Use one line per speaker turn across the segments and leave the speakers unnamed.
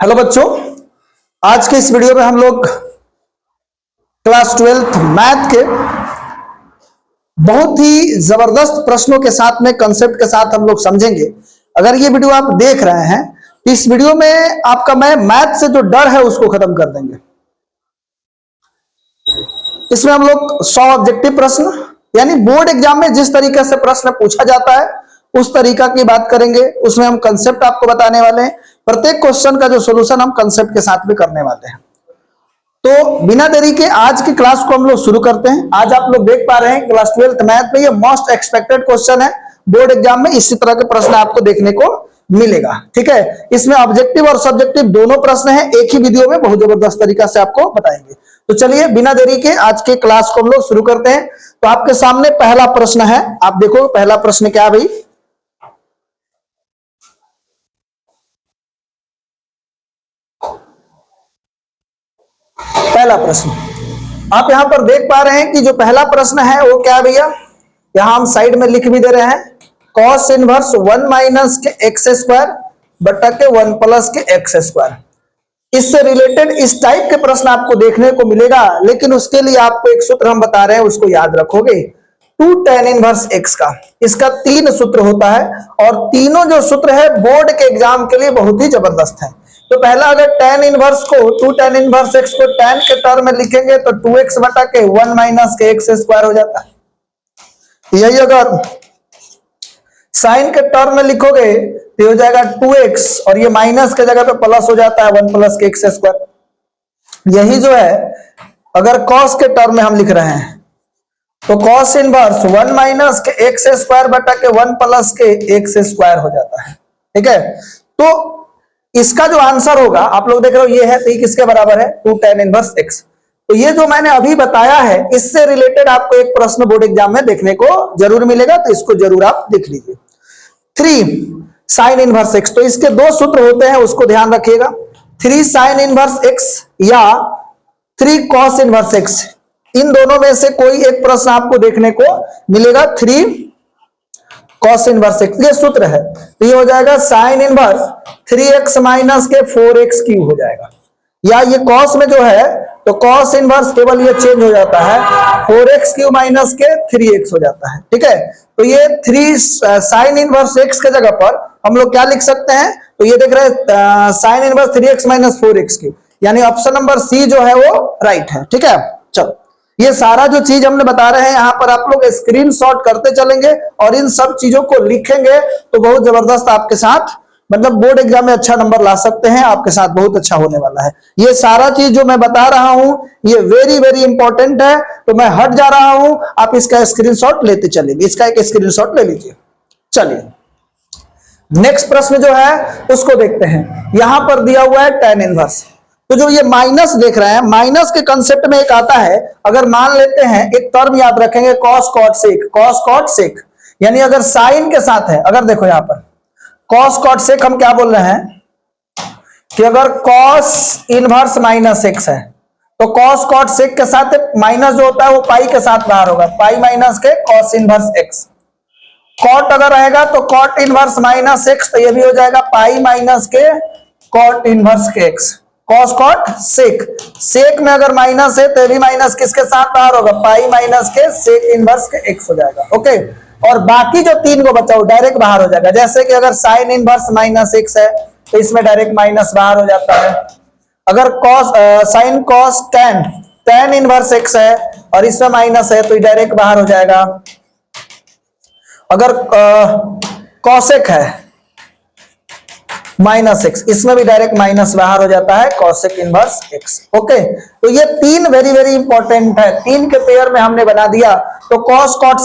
Hello बच्चों, आज के इस वीडियो में हम लोग क्लास 12th मैथ के बहुत ही जबरदस्त प्रश्नों के साथ में कंसेप्ट के साथ हम लोग समझेंगे। अगर ये वीडियो आप देख रहे हैं तो इस वीडियो में आपका मैं मैथ से जो डर है उसको खत्म कर देंगे। इसमें हम लोग 100 ऑब्जेक्टिव प्रश्न यानी बोर्ड एग्जाम में जिस तरीके से प्रश्न पूछा जाता है उस तरीका की बात करेंगे। उसमें हम कंसेप्ट आपको बताने वाले हैं। प्रत्येक क्वेश्चन का जो सॉल्यूशन हम कंसेप्ट के साथ में करने वाले हैं। तो बिना देरी के आज की क्लास को हम लोग शुरू करते हैं। आज आप लोग देख पा रहे हैं क्लास 12th मैथ में ये मोस्ट एक्सपेक्टेड क्वेश्चन है। बोर्ड एग्जाम में इसी तरह के प्रश्न आपको देखने को मिलेगा। ठीक है, इसमें ऑब्जेक्टिव और सब्जेक्टिव दोनों प्रश्न हैं, एक ही वीडियो में बहुत जबरदस्त तरीका से आपको बताएंगे। तो चलिए बिना देरी के आज के क्लास को हम लोग शुरू करते हैं। तो आपके सामने पहला प्रश्न है, आप देखो पहला प्रश्न क्या है भाई। पहला प्रश्न आप यहां पर देख पा रहे हैं कि जो पहला प्रश्न है वो क्या है भैया, यहां हम साइड में लिख भी दे रहे हैं, कॉस इनवर्स 1 माइनस के एक्स स्क्वायर बटा के 1 प्लस के एक्स स्क्वायर। इससे रिलेटेड इस टाइप के प्रश्न आपको देखने को मिलेगा, लेकिन उसके लिए आपको एक सूत्र हम बता रहे हैं, उसको याद रखोगे। 2 tan इनवर्स x का इसका 3 सूत्र होता है और तीनों जो सूत्र है बोर्ड के एग्जाम के लिए बहुत ही जबरदस्त है। तो पहला अगर tan इनवर्स को 2 tan इनवर्स x को tan के टर्म में लिखेंगे तो 2x बटा के 1 माइनस के एक्स स्क्वायर हो जाता है। यही अगर साइन के टर्म में लिखोगे तो हो जाएगा 2x और ये माइनस के जगह पे प्लस हो जाता है 1 प्लस के एक्स स्क्वायर। यही जो है अगर कॉस के टर्म में हम लिख रहे हैं तो कॉस इनवर्स 1 माइनस के एक्स स्क्वायर बटा के 1 प्लस के एक्स स्क्वायर हो जाता है। ठीक है, तो इसका जो आंसर होगा आप लोग देख रहे हो ये है, तो ये किसके बराबर है 2 tan इनवर्स x। तो ये जो मैंने अभी बताया है इससे रिलेटेड आपको एक प्रश्न बोर्ड एग्जाम में देखने को जरूर मिलेगा, तो इसको जरूर आप देख लीजिए। 3 sin इनवर्स x, तो इसके दो सूत्र होते हैं उसको ध्यान रखिएगा, 3 sin इनवर्स x या 3 cos इनवर्स x। इन दोनों में से कोई एक प्रश्न आपको देखने को मिलेगा। 3 cos इनवर्स x ये सूत्र है, तो ये हो जाएगा sin इनवर्स 3x माइनस के 4x क्यूब हो जाएगा। या ये cos में जो है तो cos इनवर्स केवल ये चेंज हो जाता है 4x क्यूब माइनस के 3x हो जाता है। ठीक है, तो ये 3 sin इनवर्स x के जगह पर हम लोग क्या लिख सकते हैं, तो ये देख रहे हैं sin inverse 3x minus 4x cube, यानी ऑप्शन नंबर सी जो है वो राइट है। ठीक है, चलो ये सारा जो चीज हमने बता रहे हैं यहाँ पर आप लोग स्क्रीनशॉट करते चलेंगे और इन सब चीजों को लिखेंगे तो बहुत जबरदस्त आपके साथ मतलब बोर्ड एग्जाम में अच्छा नंबर ला सकते हैं, आपके साथ बहुत अच्छा होने वाला है। ये सारा चीज जो मैं बता रहा हूं ये वेरी वेरी इंपॉर्टेंट है, तो मैं हट जा रहा हूं, आप इसका स्क्रीनशॉट लेते चलेंगे। इसका एक स्क्रीनशॉट ले लीजिए। चलिए नेक्स्ट प्रश्न जो है उसको देखते हैं। यहां पर दिया हुआ है tan इनवर्स, तो जो ये माइनस देख रहे हैं माइनस के कंसेप्ट में एक आता है, अगर मान लेते हैं एक टर्म याद रखेंगे cos cot sec, यानी अगर साइन के साथ है, अगर देखो यहां पर cos cot sec हम क्या बोल रहे हैं कि अगर cos इनवर्स माइनस x है तो cos cot sec के साथ माइनस जो होता है वो पाई के साथ बाहर होगा, पाई माइनस के cos इनवर्स x। cot अगर रहेगा तो cot इनवर्स माइनस x, तो ये भी हो जाएगा पाई माइनस के cot इनवर्स के x। cos cot sec, sec में अगर माइनस है तो भी माइनस किसके साथ बाहर होगा, पाई माइनस के sec इनवर्स के x हो जाएगा। ओके, और बाकी जो तीन को बचाओ डायरेक्ट बाहर हो जाएगा, जैसे कि अगर sin इनवर्स माइनस x है तो इसमें डायरेक्ट माइनस बाहर हो जाता है। अगर cos sin cos tan inverse x है और इसमें माइनस है तो डायरेक्ट बाहर हो जाएगा। अगर cosec है माइनस एक्स, इसमें भी डायरेक्ट माइनस बाहर हो जाता है cosec इनवर्स एक्स। ओके, तो ये तीन वेरी वेरी इंपॉर्टेंट है, तीन के पेयर में हमने बना दिया। तो cos cot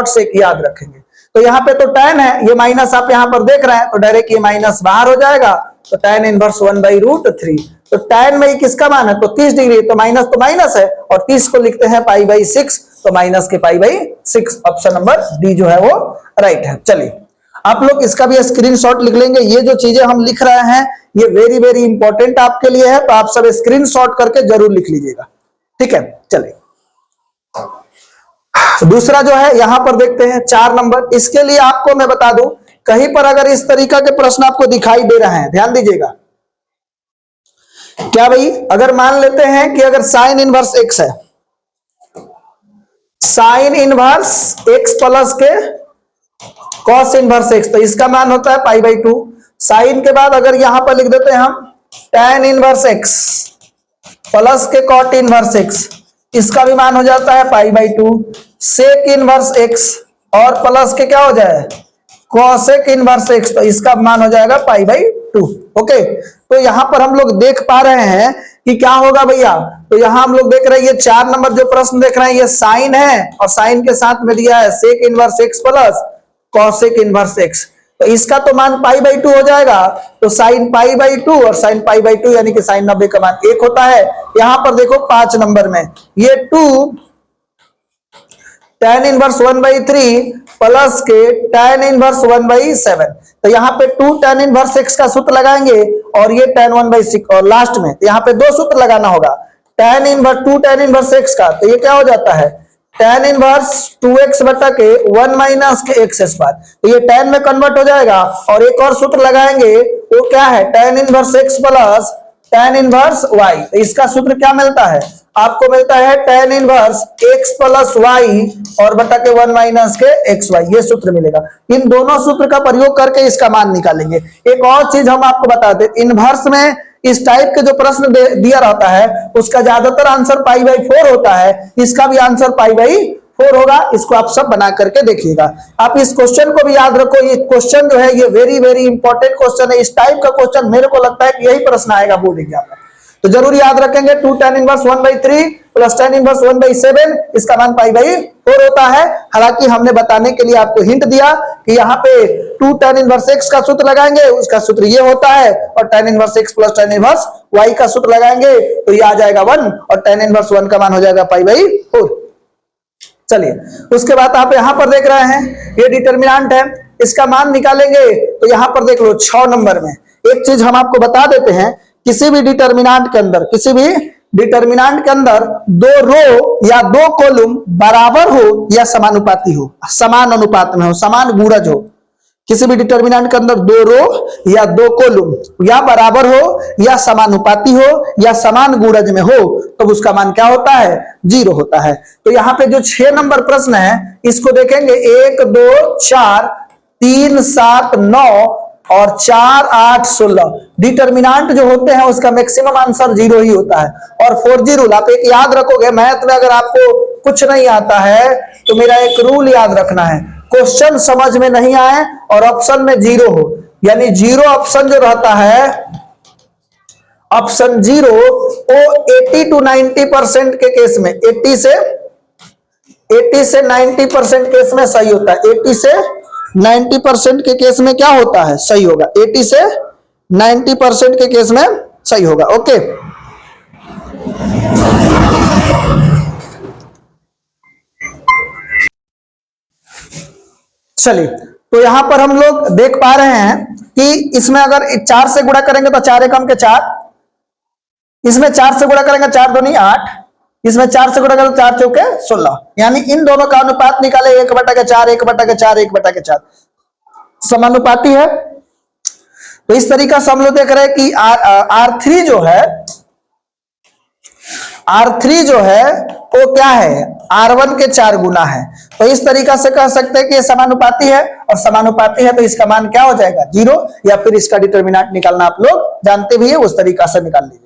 sec याद रखेंगे। तो यहाँ पे तो tan है, ये माइनस आप यहाँ पर देख रहे हैं तो डायरेक्ट ये माइनस बाहर हो जाएगा, तो tan इनवर्स 1/√3। तो tan में किसका मान है तो 30 डिग्री, तो माइनस है और 30 को लिखते हैं π/6, तो माइनस के π/6। ऑप्शन नंबर डी जो है वो राइट है। चलिए आप लोग इसका भी स्क्रीनशॉट लिख लेंगे। ये जो चीजें हम लिख रहे हैं ये वेरी वेरी इंपॉर्टेंट आपके लिए है, तो आप सब स्क्रीनशॉट करके जरूर लिख लीजिएगा। ठीक है, चलिए दूसरा जो है यहां पर देखते हैं 4 नंबर। इसके लिए आपको मैं बता दूं कहीं पर अगर इस तरीका के प्रश्न आपको दिखाई दे रहे हैं, ध्यान दीजिएगा, क्या भाई, अगर मान लेते हैं कि अगर साइन इनवर्स एक्स है, साइन इनवर्स एक्स प्लस के कॉस इनवर्स एक्स, तो इसका मान होता है पाई बाई 2। साइन के बाद अगर यहां पर लिख देते हैं हम tan इनवर्स एक्स प्लस के कॉट इनवर्स एक्स, इसका भी मान हो जाता है pi by 2। Sec inverse x और प्लस के क्या हो जाए कॉसेक इनवर्स एक्स, तो इसका मान हो जाएगा पाई बाई 2। ओके, तो यहां पर हम लोग देख पा रहे हैं कि क्या होगा भैया, तो यहां हम लोग देख रहे हैं ये 4 नंबर जो प्रश्न देख रहे हैं ये साइन है और साइन के साथ में दिया है sec inverse x plus cosec inverse x, तो इसका तो मान पाई बाई 2 हो जाएगा। तो साइन पाई बाई 2 और साइन पाई बाई 2 यानी कि साइन 90 का मान 1 होता है। यहां पर देखो 5 नंबर में ये 2 tan इनवर्स 1/3 प्लस के tan इनवर्स 1/7, तो यहाँ पे 2 tan इनवर्स x का सूत्र लगाएंगे और ये tan 1/6, और लास्ट में यहाँ पे 2 सूत्र लगाना होगा, tan inverse 2 tan inverse x का, तो ये क्या हो जाता है tan इनवर्स 2x बटा के 1 माइनस के x स्क्वायर, तो ये tan में कन्वर्ट हो जाएगा। और एक और सूत्र लगाएंगे वो क्या है tan inverse x plus tan inverse y, तो इसका सूत्र क्या मिलता है आपको, मिलता है tan inverse x plus y और बटा के 1 माइनस के xy, ये सूत्र मिलेगा। इन दोनों सूत्र का प्रयोग करके इसका मान निकालेंगे। एक और चीज हम आपको बता दें, इनवर्स में इस टाइप के जो प्रश्न दिया रहता है उसका ज्यादातर आंसर पाई बाई 4 होता है, इसका भी आंसर पाई बाई 4 होगा। इसको आप सब बना करके देखिएगा। आप इस क्वेश्चन को भी याद रखो, ये क्वेश्चन जो है ये वेरी वेरी इंपॉर्टेंट क्वेश्चन है। इस टाइप का क्वेश्चन मेरे को लगता है कि यही प्रश्न आएगा बोर्ड एग्जाम में, तो जरूर याद रखेंगे। 2 tan inverse 1/3 plus tan inverse 1/7, इसका मान पाई बाई 4 होता है। हालांकि हमने बताने के लिए आपको हिंट दिया कि यहाँ पे 2 tan इनवर्स x का सूत्र लगाएंगे, उसका सूत्र ये होता है, और tan inverse x plus tan inverse y का सूत्र लगाएंगे तो ये आ जाएगा 1, और tan इनवर्स 1 का मान हो जाएगा पाई बाई 4। चलिए, उसके बाद आप यहां पर देख रहे हैं ये डिटर्मिनेंट है, इसका मान निकालेंगे तो यहां पर देख लो 6 नंबर में एक चीज हम आपको बता देते हैं, किसी भी डिटर्मिनेंट के अंदर, किसी भी डिटर्मिनेंट के अंदर 2 रो या 2 कॉलम बराबर हो या समानुपाती हो, समान अनुपात में हो, समान गुणज हो, किसी भी डिटर्मिनेंट के अंदर 2 रो या 2 कॉलम या बराबर हो या समानुपाती हो या समान गुणज में हो, तो उसका मान क्या होता है 0 होता है। तो यहाँ पे जो 6 नंबर प्रश्न है इसको देखेंगे 1 2 4 3 7 9 और 4 8 16 डिटर्मिनेंट जो होते हैं उसका मैक्सिमम आंसर 0 ही होता है। और 4G रूल आप एक याद रखोगे, मैथ में अगर आपको कुछ नहीं आता है तो मेरा एक रूल याद रखना है, क्वेश्चन समझ में नहीं आए और ऑप्शन में 0 हो, यानी 0 ऑप्शन जो रहता है, ऑप्शन 0 वो 80 to 90% के केस में 80 से 90% केस में सही होता है। 80 से 90% के केस में क्या होता है सही होगा, 80 से 90% के केस में सही होगा। ओके, चलिए, तो यहां पर हम लोग देख पा रहे हैं कि इसमें अगर 4 से गुणा करेंगे तो 4 एकम के 4, इसमें 4 से गुणा करेंगे 4 दूनी 8, इसमें 4 से गुणा करेंगे 4 चौके 16, यानी इन दोनों का अनुपात निकाले 1/4 1/4 1/4 समानुपाती है। तो इस तरीका से हम लोग देख रहे हैं कि R3 जो है वो क्या है R1 के 4 गुना है। तो इस तरीका से कह सकते हैं कि ये समानुपाती है, और समानुपाती है तो इसका मान क्या हो जाएगा 0, या फिर इसका डिटर्मिनेंट निकालना आप लोग जानते भी है, उस तरीका से निकाल लीजिएगा।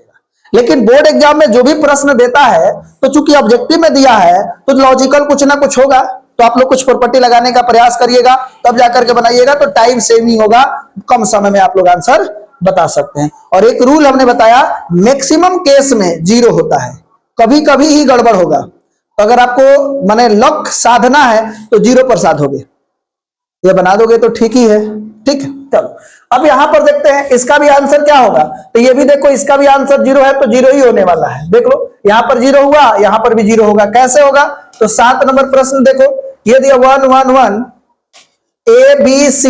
लेकिन बोर्ड एग्जाम में जो भी प्रश्न देता है तो चूंकि ऑब्जेक्टिव में दिया है तो लॉजिकल कुछ ना कुछ होगा, तो आप लोग कुछ प्रॉपर्टी लगाने का प्रयास करिएगा, तब जाकर के बनाइएगा, तो टाइम सेविंग होगा, कम समय में आप लोग आंसर बता सकते हैं। और एक रूल हमने बताया, मैक्सिमम केस में 0 होता है, कभी कभी ही गड़बड़ होगा, तो अगर आपको माने लक साधना है तो 0 पर साधोगे, ये बना दोगे तो ठीक ही है। ठीक है, चलो अब यहां पर देखते हैं इसका भी आंसर क्या होगा। तो ये भी देखो, इसका भी आंसर 0 है तो 0 ही होने वाला है। देख लो, यहां पर 0 हुआ, यहां पर भी 0 होगा। कैसे होगा, तो 7 नंबर प्रश्न देखो, ये दिया 1 1 1 A B C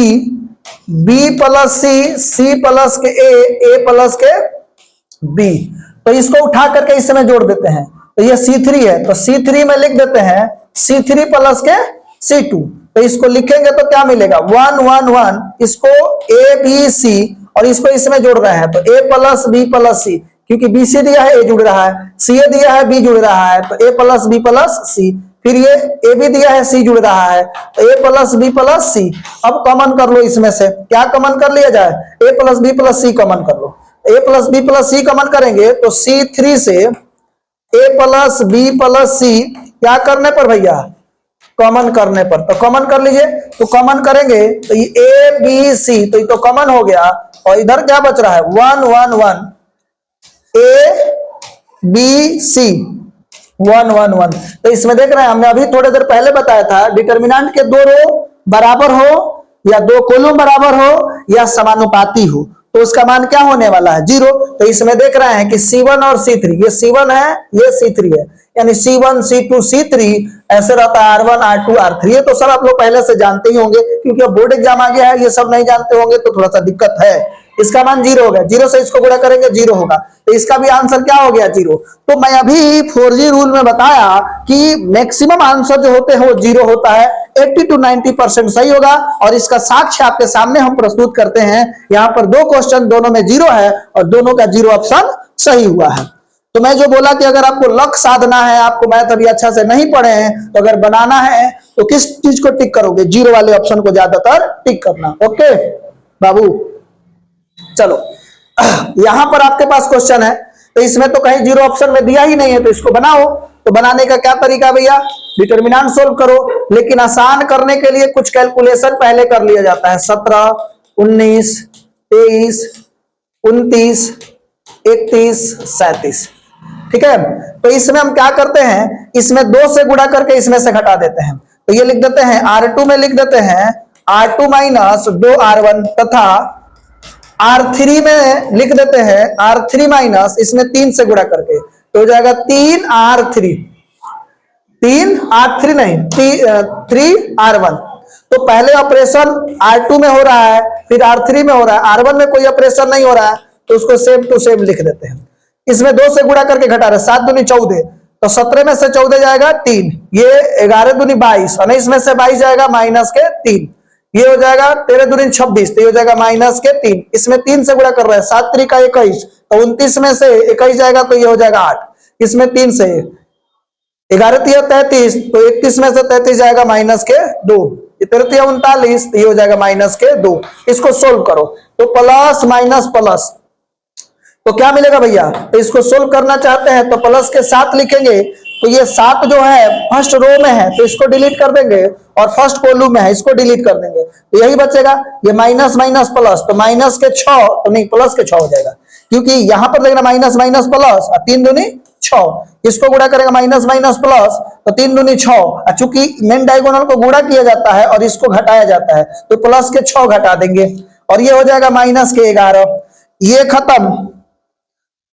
B plus C plus के A प्लस के B, तो इसको उठा करके इस समय जोड़ देते हैं, तो ये C3 है, तो C3 में लिख देते हैं C3 प्लस के C2, तो इसको लिखेंगे तो क्या मिलेगा 1 1 1, इसको ए बी सी और इसको इसमें जोड़ रहे हैं तो ए प्लस बी प्लस सी, क्योंकि बी सी दिया है ए जुड़ रहा है, सी ए दिया है बी जुड़ रहा है तो ए प्लस बी प्लस सी, फिर ये ए बी दिया है सी जुड़ रहा है तो ए प्लस बी प्लस सी। अब कॉमन कर लो इसमें से, क्या कॉमन कर लिया जाए, ए प्लस बी प्लस सी कॉमन कर लो। ए प्लस बी प्लस सी कॉमन करेंगे तो C3 से ए प्लस बी प्लस सी क्या करने पर भैया, कॉमन करने पर, तो कॉमन कर लीजिए। तो कॉमन करेंगे तो ये ए बी सी तो ये तो कॉमन हो गया और इधर क्या बच रहा है 1 1 1 ए बी सी 1 1 1। तो इसमें देख रहे हैं हमने अभी थोड़ी देर पहले बताया था डिटर्मिनेंट के दो रो बराबर हो या दो कॉलम बराबर हो या समानुपाती हो तो उसका मान क्या होने वाला है 0। तो इसमें देख रहे हैं कि C1 और C3, ये C1 है ये C3 है, यानी C1 C2 C3 ऐसे रहता है R1 R2 R3। ये तो सब आप लोग पहले से जानते ही होंगे क्योंकि अब बोर्ड एग्जाम आ गया है, ये सब नहीं जानते होंगे तो थोड़ा सा दिक्कत है। इसका मान 0 हो गया, 0 से इसको गुणा करेंगे 0 होगा, तो इसका भी आंसर क्या हो गया 0। तो मैं अभी 4G रूल में बताया कि मैक्सिमम आंसर जो होते हैं वो 0 होता है, 80 to 90% सही होगा और इसका साक्ष्य आपके सामने हम प्रस्तुत करते हैं। यहाँ पर दो क्वेश्चन दोनों में 0 है और दोनों का 0 ऑप्शन सही हुआ है। तो मैं जो बोला कि अगर आपको लक्ष्य साधना है, आपको मैथ अभी अच्छा से नहीं पढ़े हैं तो अगर बनाना है तो किस चीज को टिक करोगे, 0 वाले ऑप्शन को ज्यादातर टिक करना। ओके बाबू चलो यहां पर आपके पास क्वेश्चन है तो इसमें तो कहीं 0 ऑप्शन में दिया ही नहीं है तो इसको बनाओ। तो बनाने का क्या तरीका भैया, डिटर्मिनेंट सोल्व करो, लेकिन आसान करने के लिए कुछ कैलकुलेशन पहले कर लिया जाता है। 17 19 23 29 31 37, ठीक है। तो इसमें हम क्या करते हैं, इसमें 2 से गुणा करके इसमें से घटा देते हैं। तो ये लिख देते हैं R2 में लिख देते हैं R2 माइनस 2R1 तथा R3 में लिख देते हैं R3 माइनस इसमें 3 से गुणा करके तो हो जाएगा 3R3 नहीं 3R1। तो पहले ऑपरेशन R2 में हो रहा है फिर R3 में हो रहा है, R1 में कोई ऑपरेशन नहीं हो रहा है तो उसको सेम टू सेम लिख देते हैं। इसमें 2 से गुणा करके घटा रहे 7 दूनी 14 तो 17 में से 14 जाएगा 3, ये 11 दूनी 22 और इसमें से 22 जाएगा माइनस के 3, ये हो जाएगा 13 दूनी 26 तो ये हो जाएगा माइनस के 3। इसमें 3 से गुणा कर रहे हैं 7 3 का 21 तो 29 में से 21 जाएगा तो ये हो जाएगा 8, इसमें 3 से 11 3 33 तो 31 में से 33 जाएगा माइनस के 2, 33 39 तो ये हो जाएगा माइनस के 2। इसको सोल्व करो तो प्लस माइनस प्लस तो क्या मिलेगा भैया, तो इसको सोल्व करना चाहते हैं तो प्लस के 7 लिखेंगे तो ये 7 जो है फर्स्ट रो में है तो इसको डिलीट कर देंगे और फर्स्ट कॉलम में है इसको डिलीट कर देंगे तो यही बचेगा। ये माइनस माइनस प्लस तो माइनस के 6 तो नहीं प्लस के 6 हो जाएगा क्योंकि यहां पर देखना माइनस माइनस प्लस और 3 दूनी 6, इसको गुणा करेगा माइनस माइनस प्लस तो 3 दूनी 6 और चूंकि मेन डायगोनल को गुणा किया जाता है और इसको घटाया जाता है तो प्लस के 6 घटा देंगे और ये हो जाएगा माइनस के 11। ये खत्म,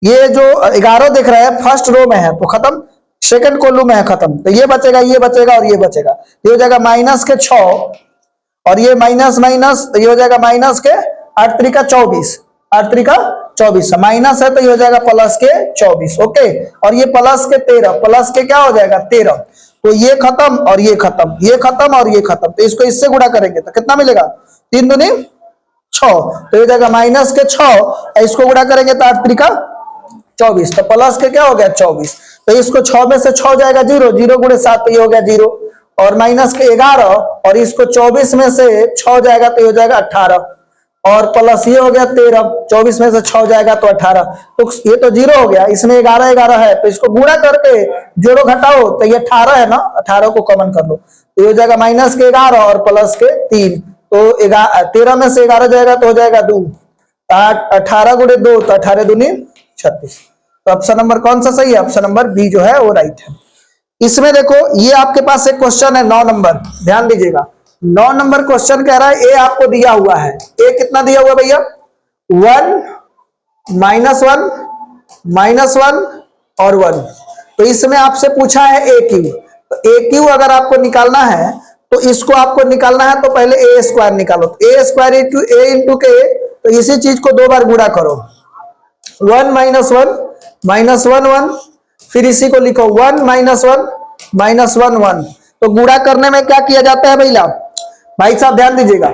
ये जो 11 दिख रहा है फर्स्ट रो में है तो खत्म, सेकंड कॉलम में है खत्म, तो ये बचेगा और ये बचेगा, ये हो जाएगा माइनस के 6 और ये माइनस माइनस तो ये हो जाएगा माइनस के 8 3 का 24, 8 3 का 24 माइनस है तो ये हो जाएगा प्लस के 24। ओके और ये प्लस के 13, प्लस के क्या हो जाएगा 13, तो ये खत्म और ये खत्म, ये खत्म और ये खत्म, तो इसको इससे गुणा करेंगे तो कितना मिलेगा 3 दूनी 6 तो ये जाएगा माइनस के 6, इसको गुणा करेंगे तो 8 3 का 24 तो प्लस के क्या हो गया 24, तो इसको 6 में से 6 जाएगा 0, 0 गुणे 7 तो ये हो गया 0 और माइनस के 11 और इसको 24 में से 6 जाएगा तो ये हो जाएगा 18 और प्लस ये हो गया 13, 24 में से 6 जाएगा तो 18 तो ये तो 0 हो गया, इसमें 11 11 है तो इसको गुणा करके जोड़ो घटाओ तो ये 18 है ना, 18 को कॉमन कर लो तो ये हो जाएगा माइनस के 11 और प्लस के 3 तो 13 में से 11 जाएगा तो हो जाएगा 2, 18 गुणे 2 तो 18 दूनी 36। तो ऑप्शन नंबर कौन सा सही है, ऑप्शन नंबर बी जो है वो राइट है। इसमें देखो ये आपके पास एक क्वेश्चन है 9 नंबर, ध्यान दीजिएगा 9 नंबर क्वेश्चन कह रहा है ए आपको दिया हुआ है, ए कितना दिया हुआ भैया 1 -1 और 1, तो इसमें आपसे पूछा है ए क्यू, तो ए क्यू अगर आपको निकालना है तो इसको आपको निकालना है तो पहले ए स्क्वायर निकालो, ए स्क्वायर इंटू के तो इसी चीज को 2 बार गुणा करो 1 -1 -1 फिर इसी को लिखो 1 -1 -1 1, तो गुणा करने में क्या किया जाता है भैया भाई साहब ध्यान दीजिएगा,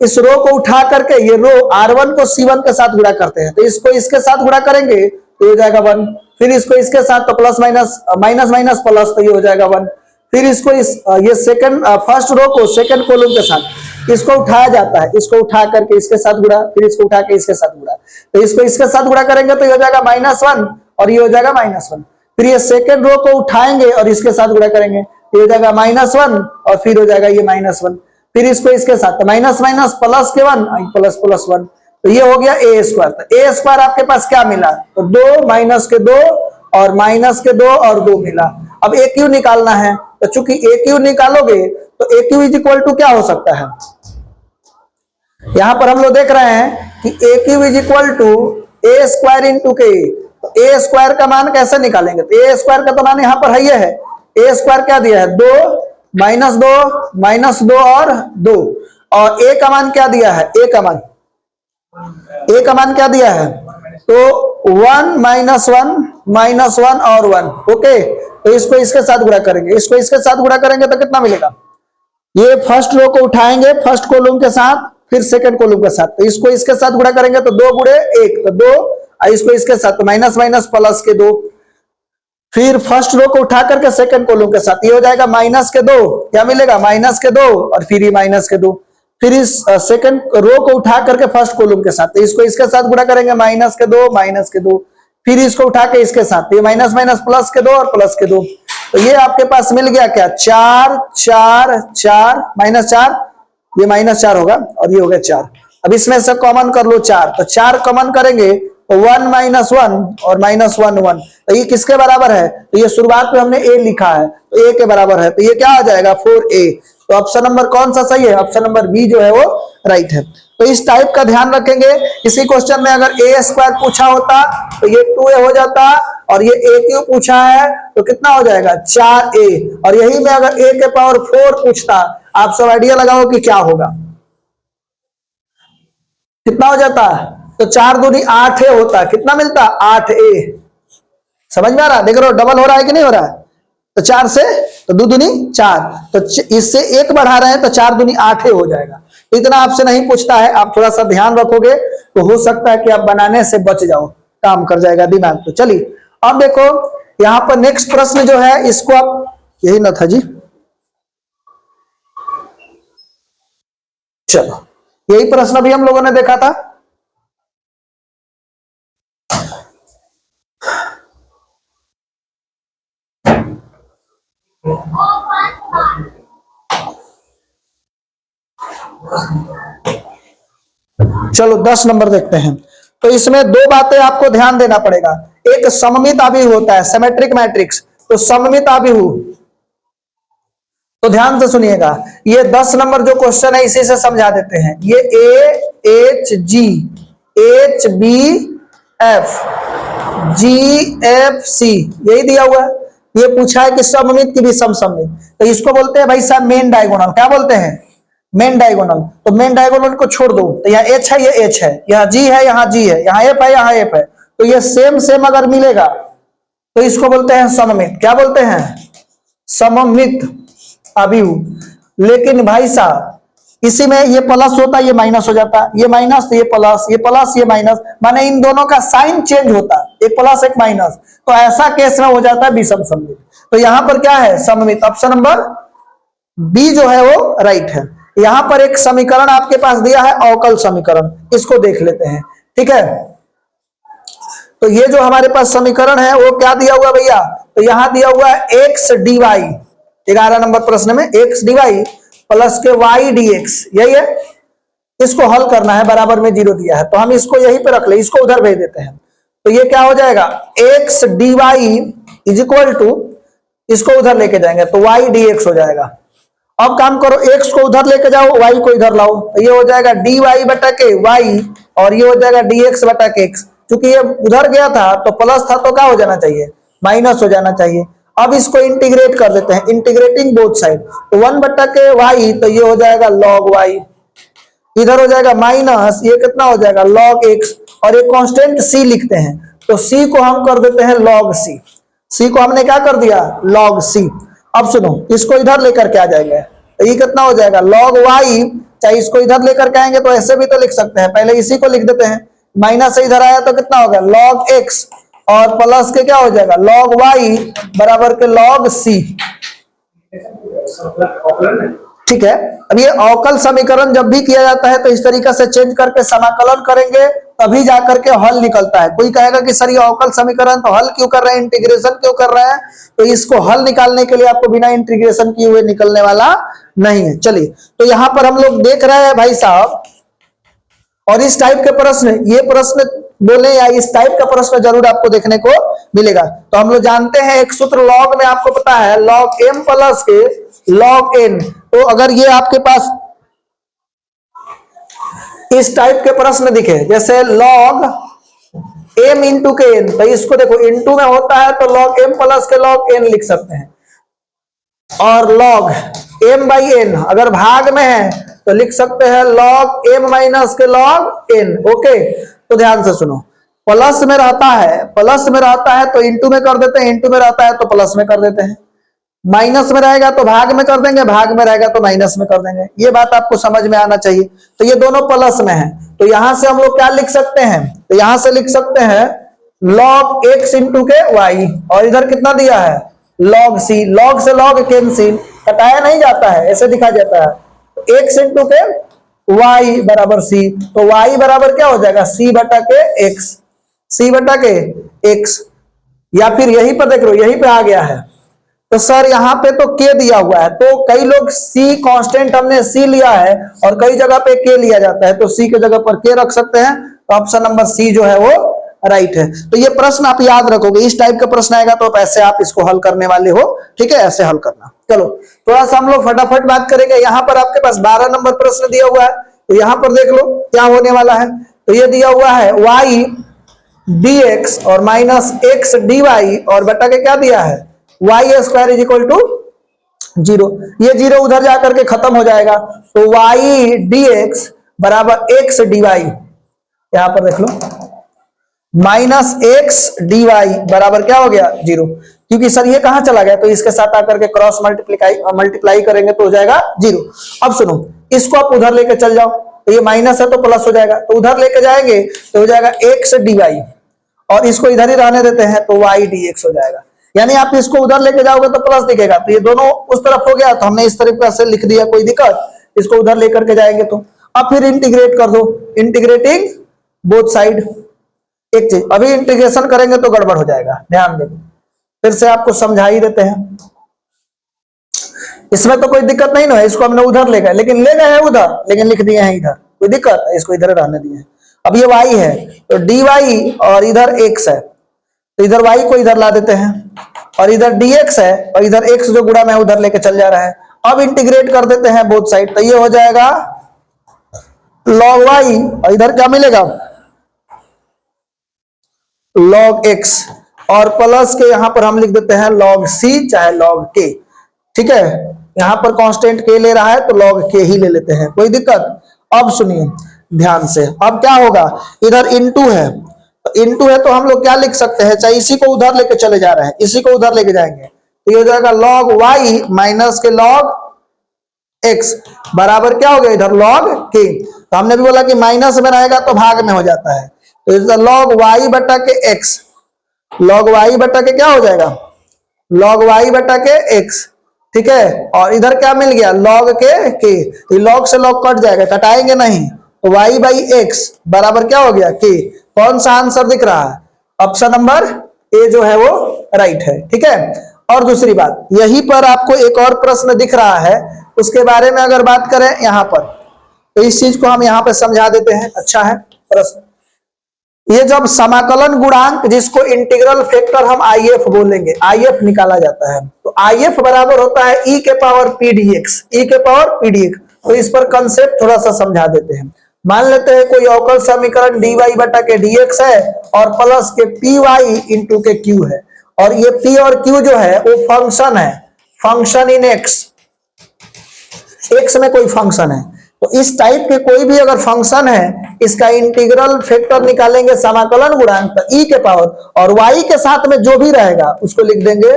इस रो को उठा करके ये रो R1 को C1 के साथ गुणा करते हैं, तो इसको इसके साथ गुणा करेंगे तो ये हो जाएगा 1, फिर इसको इसके साथ तो plus minus minus minus plus, तो ये हो जाएगा 1, फिर इसको ये सेकंड फर्स्ट रो को सेकंड कॉलम के साथ इसको उठाया जाता है, इसको उठा करके इसके साथ गुणा, फिर इसको उठा के इसके साथ गुणा, तो इसको इसके साथ गुणा करेंगे तो ये हो जाएगा -1 और ये हो जाएगा -1, फिर ये सेकंड रो को उठाएंगे और इसके साथ गुणा करेंगे, ये हो जाएगा -1 और फिर हो जाएगा ये -1, फिर इसको इसके साथ माइनस माइनस प्लस के 1 प्लस प्लस 1, तो ये हो गया a स्क्वायर। तो a स्क्वायर आपके पास क्या मिला, तो 2 माइनस के 2 और माइनस के 2 और 2 मिला। अब a क्यू निकालना है, तो चूंकि a क्यू निकालोगे तो a q is equal to क्या हो सकता है, यहां पर हम लोग देख रहे हैं कि a q is equal to a square into के। तो a स्क्वायर का मान कैसे निकालेंगे, तो a स्क्वायर का तो मान यहां पर है, a स्क्वायर क्या दिया है 2 -2 और 2, और a का मान क्या दिया है, a का मान क्या दिया है, तो 1 -1 और 1, ओके। तो इसको इसके साथ गुणा करेंगे, इसको इसके साथ गुणा करेंगे तो कितना मिलेगा, ये फर्स्ट रो को उठाएंगे फर्स्ट कॉलम के साथ फिर सेकंड कॉलम के साथ, तो इसको इसके साथ गुणा करेंगे तो 2 गुणे 1 तो 2, इसको इसके साथ तो माइनस माइनस प्लस के 2, फिर फर्स्ट रो को उठा करके सेकंड कॉलम के साथ ये हो जाएगा माइनस के 2, क्या मिलेगा माइनस के 2 और फिर ये माइनस के 2, फिर इस सेकंड रो को उठा करके फर्स्ट कॉलम के साथ, तो इसको इसके साथ गुणा करेंगे माइनस के 2, फिर इसको उठा के इसके साथ, ये माइनस माइनस प्लस के 2 और प्लस के 2, तो ये आपके पास मिल गया क्या 4 4 4 -4, ये -4 होगा और ये हो गया 4। अब इसमें से कॉमन कर लो 4, तो 4 कॉमन करेंगे तो 1 -1 और -1 1, तो ये किसके बराबर है, तो ये शुरुआत में हमने a लिखा है तो a के बराबर है, तो ये क्या आ जाएगा 4a। तो ऑप्शन नंबर कौन सा सही है, ऑप्शन नंबर बी जो है वो राइट है। तो इस टाइप का ध्यान रखेंगे, इसी क्वेश्चन में अगर a स्क्वायर पूछा होता तो ये 2a हो जाता, और ये a क्यूब पूछा है तो कितना हो जाएगा 4a, और यही में अगर a के पावर 4 पूछता, आप सब आइडिया लगाओ कि क्या होगा, कितना हो जाता, तो 4 दूनी 8a होता, कितना मिलता 8a, समझ में आ रहा, देख रहे हो डबल हो रहा है कि नहीं हो रहा है, तो 4 से तो 2 दूनी 4, तो इससे 1 बढ़ा रहे हैं तो 4 दूनी 8a हो जाएगा। इतना आपसे नहीं पूछता है, आप थोड़ा सा ध्यान रखोगे तो हो सकता है कि आप बनाने से बच जाओ, काम कर जाएगा दिमाग। तो चलिए अब देखो यहां पर नेक्स्ट प्रश्न जो है इसको आप, यही ना था जी, चलो यही प्रश्न भी हम लोगों ने देखा था। चलो 10 नंबर देखते हैं। तो इसमें 2 बातें आपको ध्यान देना पड़ेगा, एक सममित आव्यूह होता है सिमेट्रिक मैट्रिक्स, तो सममित आव्यूह, तो ध्यान से सुनिएगा, ये 10 नंबर जो क्वेश्चन है इसी से समझा देते हैं। ये AHG HBF GFC यही दिया हुआ है, ये पूछा है कि सममित की भी समसमित, तो इसको बोलते हैं भाई साहब मेन डायगोनल, क्या बोलते हैं मेन डायगोनल। तो मेन डायगोनल को छोड़ दो, तो यहाँ H है ये H है, यहाँ G है यहाँ G है, यहाँ F है यहाँ F है, तो ये सेम अगर मिलेगा तो इसको बोलते हैं सममित, क्या बोलते हैं सममित आव्यूह। लेकिन भाई साहब इसी में ये प्लस होता ये माइनस हो जाता, ये माइनस ये प्लस ये माइनस, माने इन दोनों का साइन चेंज होता, एक प्लस एक माइनस, तो ऐसा केस में हो जाता है विषम सममित। तो यहां पर क्या है सममित, ऑप्शन नंबर बी जो है वो राइट है। यहां पर एक समीकरण आपके पास दिया है अवकल समीकरण, इसको देख लेते हैं, ठीक है। तो ये जो हमारे पास समीकरण है वो क्या दिया हुआ भैया, तो यहां दिया हुआ है एक्स डी वाई, 11 नंबर प्रश्न में एक्स डी वाई प्लस के वाई डी एक्स, यही है। इसको हल करना है, बराबर में 0 दिया है तो हम इसको यहीं पे रख ले, इसको उधर भेज देते हैं। तो ये क्या हो जाएगा x d y is equal to, इसको उधर लेके जाएंगे तो वाई डी एक्स हो जाएगा। अब काम करो, एक्स को उधर लेके जाओ वाई को इधर लाओ, तो ये हो जाएगा डी वाई बटा के वाई, और ये हो जाएगा डी एक्स बटा के एक्स। क्योंकि ये उधर गया था तो प्लस था तो क्या हो जाना चाहिए माइनस हो जाना चाहिए। अब इसको इंटीग्रेट कर देते हैं, इंटीग्रेटिंग बोथ साइड, तो 1 बटा के वाई, तो ये हो जाएगा लॉग वाई, इधर हो जाएगा माइनस, ये कितना हो जाएगा लॉग एक्स, और एक कांस्टेंट सी लिखते हैं, तो सी को हम कर देते हैं लॉग सी, सी को हमने क्या कर दिया लॉग सी। अब सुनो इसको इधर लेकर के आ जाएंगे, तो ये कितना हो जाएगा log y, चाहे इसको इधर लेकर के आएंगे तो ऐसे भी तो लिख सकते हैं, पहले इसी को लिख देते हैं, माइनस से इधर आया तो कितना होगा log x और प्लस के क्या हो जाएगा log y बराबर के log c। ठीक है, अब ये अवकल समीकरण जब भी किया जाता है तो इस तरीके से चेंज करके समाकलन करेंगे तभी जाकर के हल निकलता है। कोई कहेगा कि सर ये अवकल समीकरण तो हल क्यों कर रहे हैं, इंटीग्रेशन क्यों कर रहे हैं, तो इसको हल निकालने के लिए आपको बिना इंटीग्रेशन किए हुए निकलने वाला नहीं है। चलिए, तो यहां पर हम लोग देख रहे हैं भाई साहब, और इस टाइप के प्रश्न, ये प्रश्न बोले या इस टाइप का प्रश्न जरूर आपको देखने को मिलेगा। तो हम लोग जानते हैं एक सूत्र लॉग में, आपको पता है log m प्लस के log n। तो अगर ये आपके पास इस टाइप के प्रश्न दिखे जैसे log m इंटू के n, तो इसको देखो इंटू में होता है तो log m प्लस के log n लिख सकते हैं, और log m बाई n अगर भाग में है तो लिख सकते हैं log m माइनस के log n। ओके, तो ध्यान से सुनो, प्लस में रहता है, प्लस में रहता है तो इंटू में कर देते हैं, इंटू में रहता है तो प्लस में कर देते हैं, माइनस में रहेगा तो भाग में कर देंगे, भाग में रहेगा तो माइनस में कर देंगे। ये बात आपको समझ में आना चाहिए। तो ये दोनों प्लस में है, तो यहां से हम लोग क्या लिख सकते हैं, तो यहां से लिख सकते हैं log x इंटू के y, और इधर कितना दिया है log c, log से log कैंसिल, कटाया नहीं जाता है, ऐसे दिखा जाता है, x इंटू के y बराबर c, तो y बराबर क्या हो जाएगा c बटा के x, c बटा के x, या फिर यहीं पर देख लो यहीं पे आ गया है, तो सर यहाँ पे तो k दिया हुआ है, तो कई लोग c कांस्टेंट हमने c लिया है और कई जगह पे k लिया जाता है, तो c के जगह पर k रख सकते हैं, तो ऑप्शन नंबर c जो है वो राइट है। तो ये प्रश्न आप याद रखोगे, इस टाइप का प्रश्न आएगा तो ऐसे आप इसको हल करने वाले हो। ठीक है, ऐसे हल करना। चलो थोड़ा सा हम लोग फटाफट बात करेंगे। यहाँ पर आपके पास 12 नंबर प्रश्न दिया हुआ है, तो यहाँ पर देख लो क्या होने वाला है। तो ये दिया हुआ है y dx और माइनस x dy, और बटा के क्या दिया है y square is equal to 0। ये 0 उधर जाकर के खत्म हो जाएगा, तो y dx बराबर x dy, यहां पर देख लो माइनस x dy बराबर क्या हो गया 0, क्योंकि सर ये कहां चला गया, तो इसके साथ आकर के क्रॉस मल्टीप्लाई करेंगे तो हो जाएगा 0। अब सुनो, इसको आप उधर लेके चल जाओ, तो ये माइनस है तो प्लस हो जाएगा, तो उधर लेके जाएंगे तो हो जाएगा x dy, और इसको इधर ही रहने देते हैं तो y dx हो जाएगा। यानी आप इसको उधर लेके जाओगे तो प्लस दिखेगा, तो ये दोनों उस तरफ हो गया, तो हमने इस तरफ से लिख दिया, कोई दिक्कत, इसको उधर लेकर के जाएंगे तो अब फिर इंटीग्रेट कर दो, इंटीग्रेटिंग बोथ साइड। एक चीज अभी इंटीग्रेशन करेंगे तो गड़बड़ हो जाएगा, ध्यान देखो, फिर से आपको समझा ही देते हैं, इसमें तो कोई दिक्कत नहीं ना है, इसको हमने उधर ले गए, लेकिन ले गए हैं उधर, लेकिन लिख दिए हैं इधर, कोई दिक्कत, इसको इधर रहने दिए हैं। अब ये y है तो dy और इधर x है, तो इधर y को इधर ला देते हैं, और इधर dx है और इधर x जो गुणा में उधर लेके चल जा रहा है। अब इंटीग्रेट कर देते हैं बोथ साइड, तो ये हो जाएगा log y, और इधर क्या मिलेगा log x, और प्लस के यहां पर हम लिख देते हैं log c चाहे log k। ठीक है, यहां पर कांस्टेंट k ले रहा है तो log k ही ले लेते हैं, कोई दिक्कत। अब सुनिए ध्यान से, अब क्या होगा, इधर इनटू है, तो इनटू है तो हम लोग क्या लिख सकते हैं, चाहे इसी को उधर लेके चले जा रहे हैं, इसी को उधर लेके जाएंगे, तो ये हो जाएगा log y माइनस के log x बराबर क्या हो गया इधर log k। तो हमने भी बोला कि माइनस में रहेगा तो भाग में हो जाता है, तो इधर log y बटा के x, log y बटा के क्या हो जाएगा log y बटा के x। ठीक है, और इधर क्या मिल गया log के k, तो log से log कट जाएगा, कटाएंगे नहीं, तो y बाई x बराबर क्या हो गया k। कौन सा आंसर दिख रहा है, ऑप्शन नंबर ए जो है वो राइट है। ठीक है, और दूसरी बात, यहीं पर आपको एक और प्रश्न दिख रहा है, उसके बारे में अगर बात करें यहाँ पर, तो इस चीज को हम यहाँ पे समझा देते हैं। अच्छा है प्रश्न, ये जब समाकलन गुणांक जिसको इंटीग्रल फैक्टर हम IF बोलेंगे, IF निकाला जाता है, तो IF बराबर होता है e के पावर p dx, e के पावर p dx। तो इस पर कंसेप्ट थोड़ा सा समझा देते हैं। मान लेते हैं कोई अवकल समीकरण dy बटा के dx है और प्लस के py इंटू के q है, और ये p और q जो है वो फंक्शन है, फंक्शन इन x में कोई फंक्शन है, तो इस टाइप के कोई भी अगर फंक्शन है, इसका इंटीग्रल फैक्टर निकालेंगे समाकलन गुणांक e के पावर, और y के साथ में जो भी रहेगा उसको लिख देंगे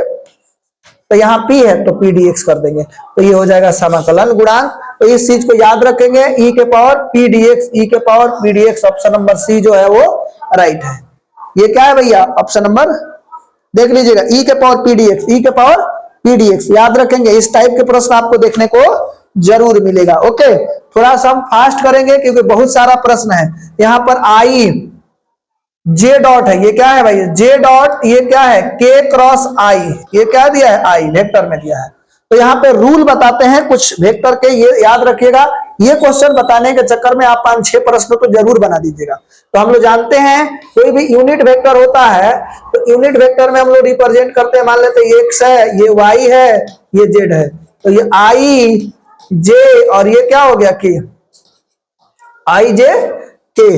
तो यहाँ p है तो p dx कर देंगे, तो ये हो जाएगा समाकलन गुणांक। तो इस चीज को याद रखेंगे, e के पावर p dx, e के power p dx, option number C जो है वो राइट है। ये क्या है भैया, ऑप्शन नंबर देख लीजिएगा, e के पावर p dx, e के पावर p dx याद रखेंगे। इस टाइप के प्रश्न आपको देखने को जरूर मिलेगा। ओके, थोड़ा सा हम फास्ट करेंगे क्योंकि बहुत सारा प्रश्न है। यहाँ पर आई जे डॉट है, ये क्या है भाई, जे डॉट, ये क्या है, के क्रॉस आई, ये क्या दिया है, आई वेक्टर में दिया है। तो यहाँ पे रूल बताते हैं कुछ वेक्टर के, ये याद रखिएगा। ये क्वेश्चन बताने के चक्कर में आप 5-6 प्रश्न तो जरूर बना दीजिएगा। तो हम लोग जानते हैं कोई भी यूनिट वेक्टर होता है तो यूनिट वेक्टर में हम लोग रिप्रेजेंट करते हैं, मान लेते हैं एक्स है, ये वाई है, ये जेड है, तो ये आई जे और ये क्या हो गया के, आई जे के।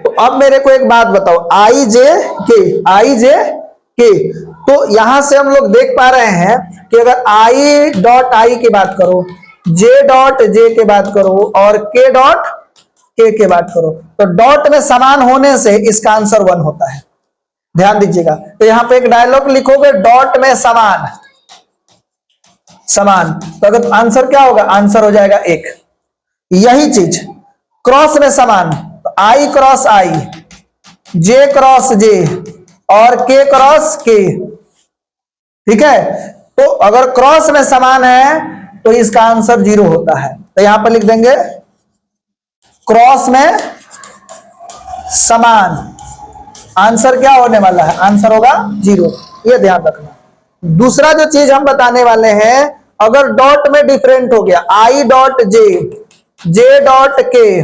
तो अब मेरे को एक बात बताओ, आई जे के, आई जे के, तो यहां से हम लोग देख पा रहे हैं कि अगर आई डॉट आई की बात करो, जे डॉट जे के बात करो और के डॉट के बात करो, तो डॉट में समान होने से इसका आंसर 1 होता है। ध्यान दीजिएगा। तो यहां पे एक डायलॉग लिखोगे, डॉट में समान, समान, तो अगर आंसर क्या होगा, आंसर हो जाएगा 1। यही चीज क्रॉस में समान, तो आई क्रॉस आई, जे क्रॉस जे और के क्रॉस के, ठीक है। तो अगर क्रॉस में समान है तो इसका आंसर 0 होता है। तो यहां पर लिख देंगे क्रॉस में समान, आंसर क्या होने वाला है, आंसर होगा 0, ये ध्यान रखना। दूसरा जो चीज हम बताने वाले हैं, अगर डॉट में डिफरेंट हो गया, I dot J, J dot के,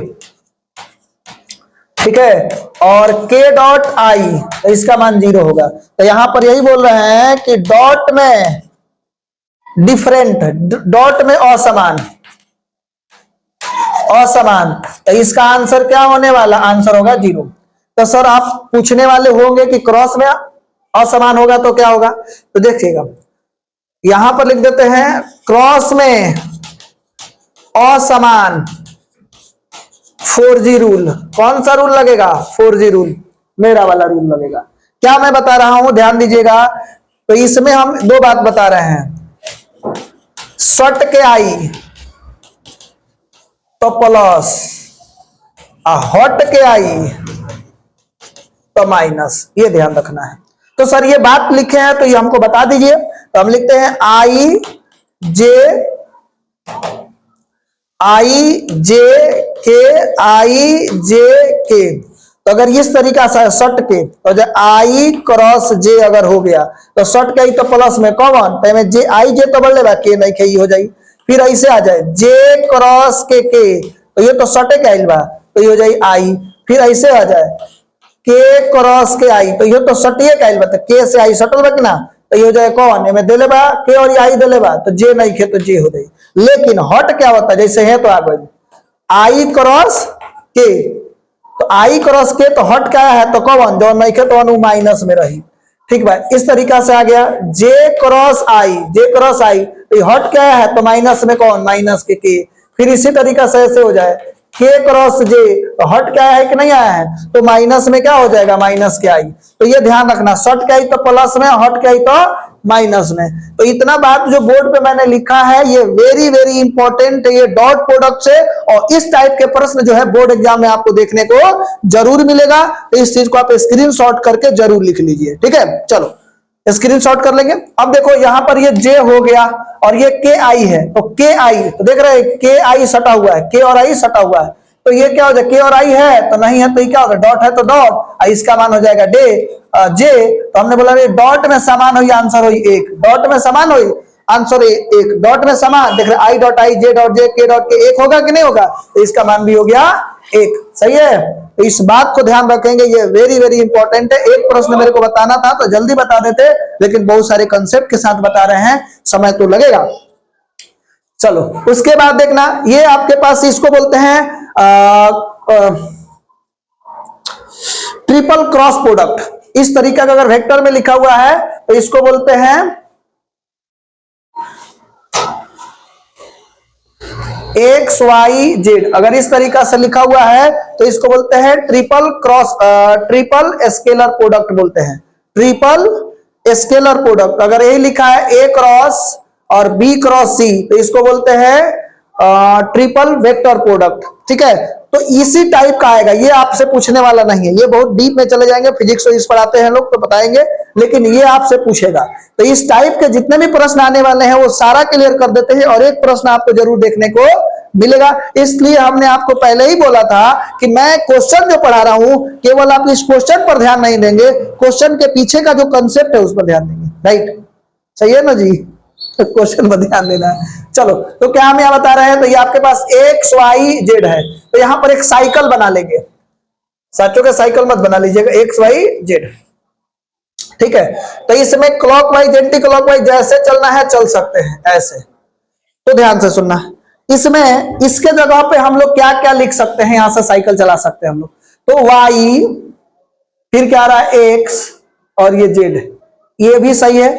ठीक है, और के डॉट आई, तो इसका मान 0 होगा। तो यहां पर यही बोल रहे हैं कि डॉट में डिफरेंट, डॉट में असमान, असमान, तो इसका आंसर क्या होने वाला, आंसर होगा 0। तो सर आप पूछने वाले होंगे कि क्रॉस में असमान होगा तो क्या होगा, तो देखिएगा यहां पर लिख देते हैं क्रॉस में असमान, 4G रूल। कौन सा रूल लगेगा, 4G रूल, मेरा वाला रूल लगेगा। क्या मैं बता रहा हूं, ध्यान दीजिएगा। तो इसमें हम 2 बात बता रहे हैं, सट के आई तो प्लस, हट के आई तो माइनस, ये ध्यान रखना है। तो सर ये बात लिखे हैं तो ये हमको बता दीजिए। तो हम लिखते हैं आई जे के। तो अगर इस तरीका से सट के, तो जब आई क्रॉस जे अगर हो गया तो सट के आई तो प्लस में कॉमन, तो जे आई जे तो बढ़ लेगा, के नहीं के हो जाए। फिर ऐसे आ जाए जे क्रॉस के, तो ये तो सटे के आइल बा, तो ये हो जाए आई। फिर ऐसे आ जाए के क्रॉस के आई, तो ये तो सटिए के आइल बा, तो के से आई सटल बा कि ना, तो ये हो जाए कौन, में दे लेबा के और आई दे लेबा, तो जे नहीं खे तो जे हो जाए। लेकिन हट क्या होता है, जैसे है तो आ गई आई क्रॉस के, तो आई क्रॉस के, तो हट क्या है, तो कौन जो नहीं खे तो माइनस में रही, ठीक बा। इस तरीका से आ गया जे क्रॉस आई, जे क्रॉस आई, तो हट क्या है, तो माइनस में कौन, माइनस के। फिर इसी तरीका से ऐसे हो जाए के क्रॉस जे, तो हट क्या है कि नहीं आया है, तो माइनस में क्या हो जाएगा, माइनस के आई। तो ये ध्यान रखना, सट के आई तो प्लस में, हट के आई तो माइनस में। तो इतना बात जो बोर्ड पे मैंने लिखा है ये वेरी वेरी इंपॉर्टेंट है, ये डॉट प्रोडक्ट से। और इस टाइप के प्रश्न जो है बोर्ड एग्जाम में आपको देखने को जरूर मिलेगा। तो इस चीज को आप स्क्रीनशॉट करके जरूर लिख लीजिए, ठीक है। चलो स्क्रीनशॉट कर लेंगे। अब देखो यहां पर ये जे हो गया और ये के आई है, तो के आई, तो देख रहे हैं के आई सटा हुआ है, के और आई सटा हुआ है, तो ये क्या हो जाए, के और आई है तो नहीं है, तो ये क्या होगा, डॉट है तो डॉट, इसका मान हो जाएगा जे। तो हमने बोला डॉट में समान हुई, आंसर हुई 1, डॉट में समान हुई, आंसर 1, डॉट में समान, देख रहे I dot I, J dot J, के डॉट के, 1 होगा कि नहीं होगा, तो इसका मान भी हो गया 1, सही है। तो इस बात को ध्यान रखेंगे, ये वेरी वेरी इंपॉर्टेंट है। एक प्रश्न मेरे को बताना था तो जल्दी बता देते, लेकिन बहुत सारे कंसेप्ट के साथ बता रहे हैं, समय तो लगेगा। चलो उसके बाद देखना, ये आपके पास इसको बोलते हैं ट्रिपल क्रॉस प्रोडक्ट। इस तरीका का अगर वेक्टर में लिखा हुआ है तो इसको बोलते हैं एक्स वाई जेड। अगर इस तरीका से लिखा हुआ है तो इसको बोलते हैं ट्रिपल स्केलर प्रोडक्ट बोलते हैं, ट्रिपल स्केलर प्रोडक्ट। अगर यही लिखा है ए क्रॉस और बी क्रॉस सी, तो इसको बोलते हैं ट्रिपल वेक्टर प्रोडक्ट। ठीक है, तो इसी टाइप का आएगा, ये आपसे पूछने वाला नहीं है, ये बहुत डीप में चले जाएंगे, फिजिक्स इस पढ़ाते हैं लोग तो बताएंगे, लेकिन ये आपसे पूछेगा। तो इस टाइप के जितने भी प्रश्न आने वाले हैं वो सारा क्लियर कर देते हैं, और एक प्रश्न आपको जरूर देखने को मिलेगा। इसलिए हमने आपको पहले ही बोला था कि मैं क्वेश्चन जो पढ़ा रहा हूं केवल आप इस क्वेश्चन पर ध्यान नहीं देंगे, क्वेश्चन के पीछे का जो कंसेप्ट है उस पर ध्यान देंगे। राइट, सही है ना जी? तो क्वेश्चन पर ध्यान देना है। चलो, तो क्या हम यहां बता रहे हैं, तो ये आपके पास एक्स वाई जेड है, तो यहां पर एक साइकिल बना लेंगे। साचो के साइकिल मत बना लीजिएगा, एक्स वाई जेड। ठीक है, तो इसमें क्लॉकवाइज एंटी क्लॉकवाइज जैसे चलना है चल सकते हैं ऐसे। तो ध्यान से सुनना, इसमें इसके जगह पे हम लोग क्या क्या लिख सकते हैं, यहां से साइकिल चला सकते हैं हम लोग। तो y, फिर क्या रहा है x, और ये z, ये भी सही है।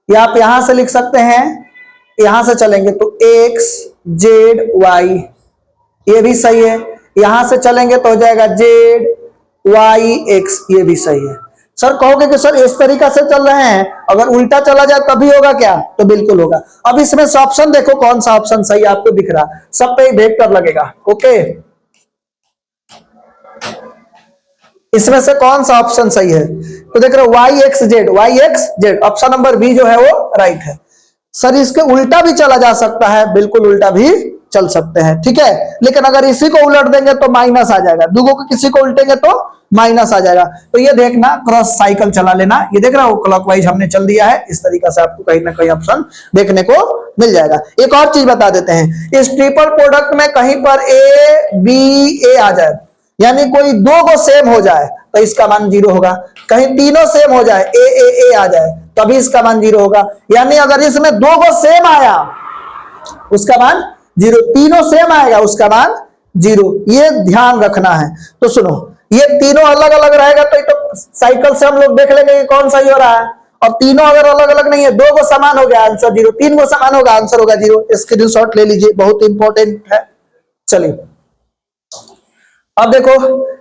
ये आप यहां से लिख सकते हैं, यहां से चलेंगे तो x z y, ये भी सही है। यहां से चलेंगे तो हो जाएगा z y x, ये भी सही है। सर कहोगे कि सर इस तरीका से चल रहे हैं, अगर उल्टा चला जाए तभी होगा क्या? तो बिल्कुल होगा। अब इसमें से ऑप्शन देखो कौन सा ऑप्शन सही आपको दिख रहा, सब पे वेक्टर लगेगा। ओके, इसमें से कौन सा ऑप्शन सही है? तो देख रहे हो y x z, option number B जो है वो राइट है। सर इसके उल्टा भी चला जा सकता है, बिल्कुल उल्टा भी चल सकते हैं। ठीक है, लेकिन अगर इसी को उलट देंगे तो माइनस आ जाएगा, दूगों को किसी को उल्टेंगे तो माइनस आ जाएगा। तो ये देखना, क्रॉस साइकिल चला लेना, ये देख रहा हो क्लॉकवाइज हमने चल दिया है, इस तरीका से आपको कहीं ना कहीं ऑप्शन देखने को मिल जाएगा। एक और चीज बता देते हैं, इस ट्रिपल प्रोडक्ट में कहीं पर ए बी ए आ जाए, यानी कोई दो को सेम हो जाए तो इसका मान 0 होगा। कहीं तीनों सेम हो जाए, ए आ जाए, तभी इसका मान 0 होगा। यानी अगर इसमें दो को सेम आया उसका मान 0, तीनों सेम आएगा उसका मान 0, ये ध्यान रखना है। तो सुनो, ये तीनों अलग अलग रहेगा तो साइकिल से हम लोग देख लेंगे कि कौन सही हो रहा है, और तीनों अगर अलग अलग नहीं है, दो को समान हो गया आंसर 0, तीन को समान होगा आंसर होगा 0। स्क्रीनशॉट ले लीजिए, बहुत इंपॉर्टेंट है। चलिए अब देखो,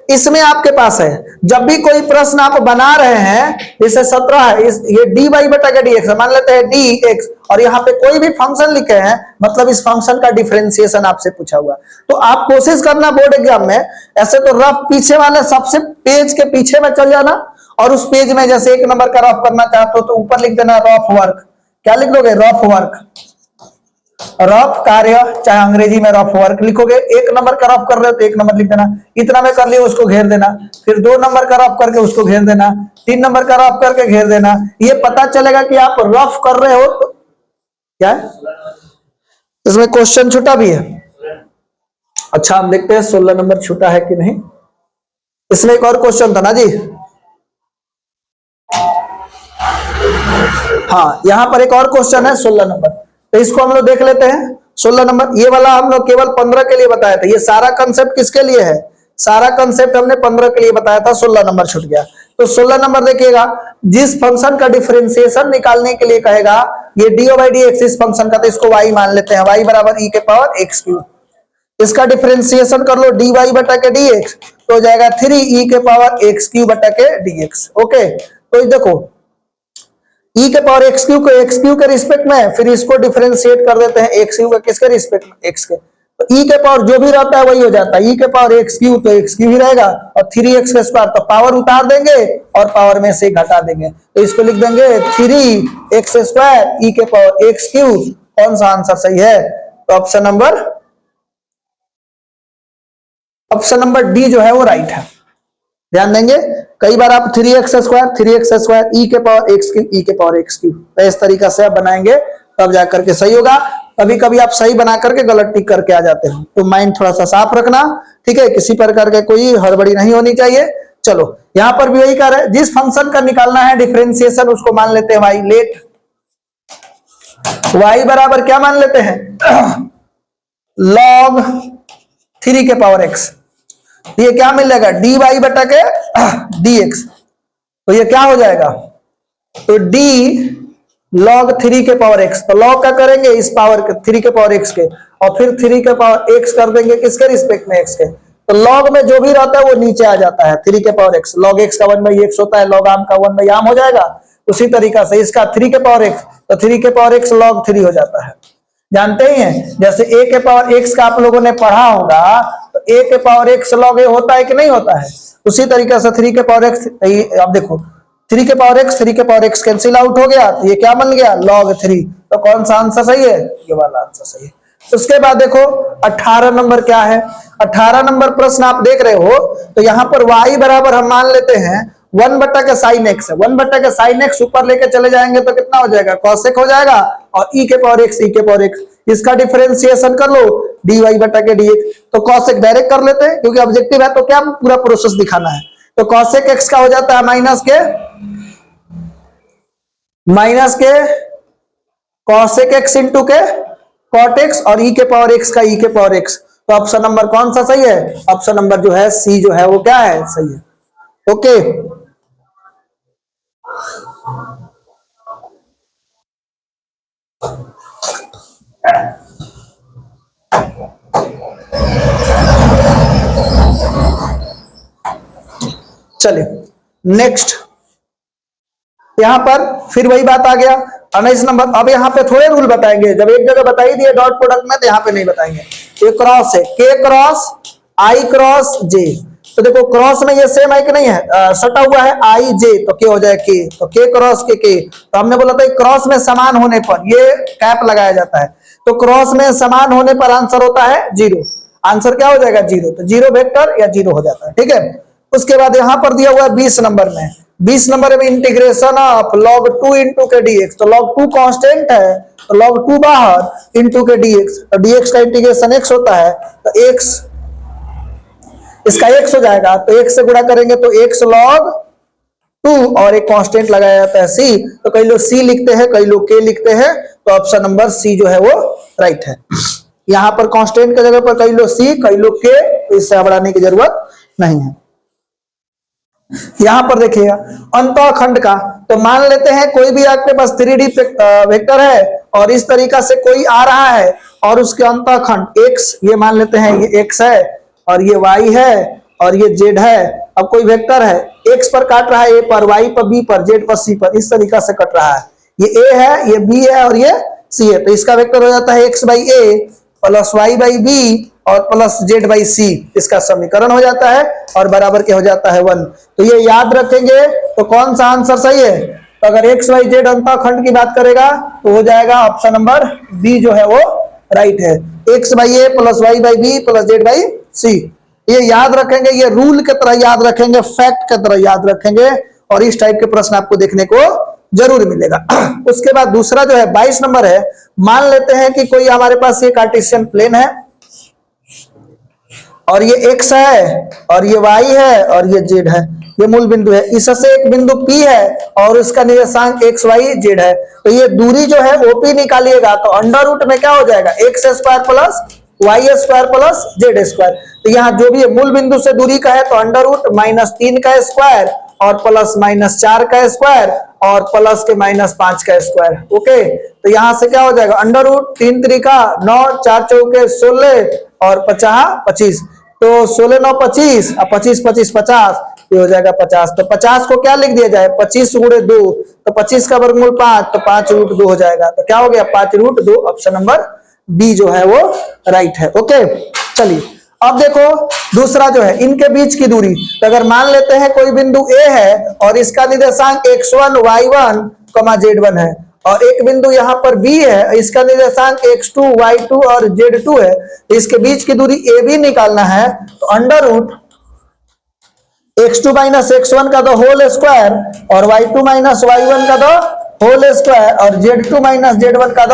इसमें आपके पास है, जब भी कोई प्रश्न आप बना रहे हैं, जैसे 17 है, ये डी वाई बटा के डी एक्स, मान लेते हैं डी एक्स, और यहाँ पे कोई भी फंक्शन लिखे हैं, मतलब इस फंक्शन का डिफरेंशिएशन आपसे पूछा हुआ, तो आप कोशिश करना बोर्ड एग्जाम में ऐसे तो रफ पीछे वाले सबसे पेज के पीछे में चल जाना, और उस पेज में जैसे 1 नंबर का रफ करना चाहते हो तो ऊपर लिख देना रफ वर्क। क्या लिख दोगे? रफ वर्क, रफ कार्य, चाहे अंग्रेजी में रफ वर्क लिखोगे। 1 नंबर का रफ कर रहे हो तो 1 नंबर लिख देना, इतना में कर लिया उसको घेर देना, फिर 2 नंबर का रफ करके उसको घेर देना, 3 नंबर का रफ करके घेर देना। ये पता चलेगा कि आप रफ कर रहे हो। तो क्या है इसमें क्वेश्चन छूटा भी है? अच्छा, हम देखते हैं 16 नंबर छूटा है कि नहीं। इसमें एक और क्वेश्चन था ना जी, हाँ यहां पर एक और क्वेश्चन है 16 नंबर, तो इसको हम लोग देख लेते हैं। 16 नंबर, ये वाला हम लोग केवल 15 के लिए बताया था, ये सारा कंसेप्ट किसके लिए है? सारा कंसेप्ट हमने 15 के लिए बताया था, 16 नंबर छूट गया। तो 16 नंबर देखिएगा, जिस फंक्शन का डिफरेंशिएशन निकालने के लिए कहेगा, ये डी बाई डी एक्स इस फंक्शन का, तो इसको y मान लेते हैं, y बराबर e के पावर एक्स क्यूब। इसका डिफरेंशिएशन कर लो डी वाई बटा के डी एक्स, तो हो जाएगा 3e के पावर एक्स क्यूब बटा के डी एक्स। ओके, तो देखो e के पावर एक्स क्यूब के रिस्पेक्ट में, फिर इसको डिफरेंशिएट कर देते हैं एक्स क्यूब का किसके रिस्पेक्ट में? एक्स के। तो e के पावर जो भी रहता है वही हो जाता है, e के पावर एक्स क्यूब तो एक्स क्यूब ही रहेगा, और 3x का स्क्वायर, तो पावर उतार देंगे और पावर में से घटा देंगे, तो इसको लिख देंगे 3x स्क्वायर e के पावर एक्स क्यूब। कौन सा आंसर सही है? तो ऑप्शन नंबर डी जो है वो राइट है। ध्यान देंगे, कई बार आप 3x स्क्वायर e के पावर एक्स क्यूब, e के पावर एक्स क्यूब, तो इस तरीका से आप बनाएंगे तब जाकर के सही होगा। कभी कभी आप सही बना करके गलत टिक करके आ जाते हैं, तो माइंड थोड़ा सा साफ रखना। ठीक है, किसी प्रकार के कोई हड़बड़ी नहीं होनी चाहिए। चलो, यहां पर भी वही कर रहे हैं, जिस फंक्शन का निकालना है डिफरेंशिएशन उसको मान लेते हैं y। लेट y बराबर क्या मान लेते हैं? log 3 के पावर x। ये क्या मिलेगा? डी वाई बटा के डी एक्स, तो ये क्या हो जाएगा? तो d log 3 के पावर x, तो log का करेंगे इस पावर के 3 के पावर x के, और फिर 3 के पावर x कर देंगे किसके रिस्पेक्ट में? x के। तो log में जो भी रहता है वो नीचे आ जाता है, 3 के पावर x, log x का 1/x होता है, log आर्म का 1/आर्म हो जाएगा, उसी तरीका से इसका 3 के पावर x, तो 3 के पावर x log 3 हो जाता है। जानते ही हैं, जैसे a के पावर x का आप लोगों ने पढ़ा होगा, तो a के पावर x log a होता है कि नहीं होता है, उसी तरीके से 3 के पावर x, आप देखो 3 के पावर x कैंसिल आउट हो गया, तो ये क्या बन गया log 3। तो कौन सा आंसर सही है, ये वाला आंसर सही है। उसके बाद देखो 18 नंबर क्या है, 18 नंबर प्रश्न आप देख रहे हो, तो यहाँ पर y बराबर हम मान लेते हैं 1 के साइन एक्स है, 1 के साइन एक्स ऊपर लेके चले जाएंगे तो कितना हो जाएगा, कॉसेक हो जाएगा, और e के पावर x, इसका डिफरेंशिएशन कर लो dy के dx, तो कॉसेक डायरेक्ट कर लेते हैं क्योंकि ऑब्जेक्टिव है, तो क्या पूरा प्रोसेस दिखाना है। तो कॉसेक x का हो जाता है माइनस के कॉसेक x इंटू के कॉट x, और e के पावर x का e के पावर x। तो ऑप्शन नंबर कौन सा सही है, ऑप्शन नंबर जो है सी जो है वो क्या है, सही है। ओके, चलिए नेक्स्ट, यहां पर फिर वही बात आ गया 19 नंबर। अब यहाँ पे थोड़े रूल बताएंगे, जब एक जगह बताई दिए डॉट प्रोडक्ट में, तो यहाँ पे नहीं बताएंगे। ये क्रॉस है, के क्रॉस आई क्रॉस जे, तो देखो क्रॉस में ये सेम है कि नहीं है, सटा हुआ है आई जे, तो के हो जाए के, तो के क्रॉस के। तो हमने बोला था क्रॉस में समान होने पर ये कैप लगाया जाता है, तो क्रॉस में समान होने पर आंसर होता है 0, आंसर क्या हो जाएगा 0, तो 0 वेक्टर या 0 हो जाता है, ठीक है। उसके बाद यहां पर दिया हुआ है 20 नंबर में, 20 नंबर में इंटीग्रेशन ऑफ log 2 इंटू के dx, तो log 2 कांस्टेंट है, तो log 2 बाहर इंटू के dx, तो dx का इंटीग्रेशन x होता है, तो x इसका x हो जाएगा, तो x से गुणा करेंगे तो x log 2, और एक कांस्टेंट लगाया जाता है c, तो कई लोग c लिखते हैं, कई लोग k लिखते हैं, तो ऑप्शन नंबर सी जो है वो राइट है। यहां पर कांस्टेंट की जगह पर कई लोग c, कई लोग k, तो इससे बढ़ाने की जरूरत नहीं है। यहां पर देखिएगा अंतःखंड का, तो मान लेते हैं कोई भी आपके पास 3D वेक्टर है और इस तरीका से कोई आ रहा है, और उसके अंतःखंड x, ये मान लेते हैं ये x है, और ये y है, और ये z है। अब कोई वेक्टर है, x पर काट रहा है a पर, y पर b पर, z पर c पर, इस तरीका से कट रहा है, ये a है, ये b है, और ये c है, तो इसका वेक्टर हो जाता है x by a plus y by b और प्लस z बाई सी, इसका समीकरण हो जाता है, और बराबर के हो जाता है 1। तो ये याद रखेंगे, तो कौन सा आंसर सही है, तो अगर x y z अंतःखंड की बात करेगा तो हो जाएगा ऑप्शन नंबर बी जो है वो राइट है, x by a plus y by b plus z by c. ये याद रखेंगे, ये रूल की तरह याद रखेंगे, फैक्ट की तरह याद रखेंगे, और इस टाइप के प्रश्न आपको देखने को जरूर मिलेगा। उसके बाद दूसरा जो है 22 नंबर है, मान लेते हैं कि कोई हमारे पास ये कार्टेशियन प्लेन है, और ये x है, और ये y है, और ये z है, ये मूल बिंदु है, इससे एक बिंदु P है और उसका निर्देशांक x y z है, तो ये दूरी जो है OP निकालिएगा, तो अंडर रूट में क्या हो जाएगा x square plus y square plus z square. तो यहाँ जो भी मूल बिंदु से दूरी का है, तो अंडर रूट -3 का स्क्वायर और प्लस -4 का स्क्वायर और प्लस के -5 का स्क्वायर। ओके, तो यहां से क्या हो जाएगा, अंडर रूट 3 त्रिका 9, 4 चौके 16 और 50 25, तो 16 9 25 और 25 25 50, ये हो जाएगा 50। तो 50 को क्या लिख दिया जाए, 25 गुणे 2, तो 25 का वर्गमूल 5, तो 5 रूट 2 हो जाएगा, तो क्या हो गया 5 रूट 2, ऑप्शन नंबर बी जो है वो राइट है। ओके, चलिए अब देखो दूसरा जो है इनके बीच की दूरी, तो अगर मान लेते हैं कोई बिंदु ए है और इसका निर्देशांक x1 y1 z1 है, और एक बिंदु यहाँ पर बी है, इसका निर्देशांक x2 y2 और z2 है, तो इसके बीच की दूरी ए बी निकालना है, तो under root x2 minus x1 का द होल स्क्वायर और y2 माइनस y1 का द होल स्क्वायर और z2 माइनस z1 का द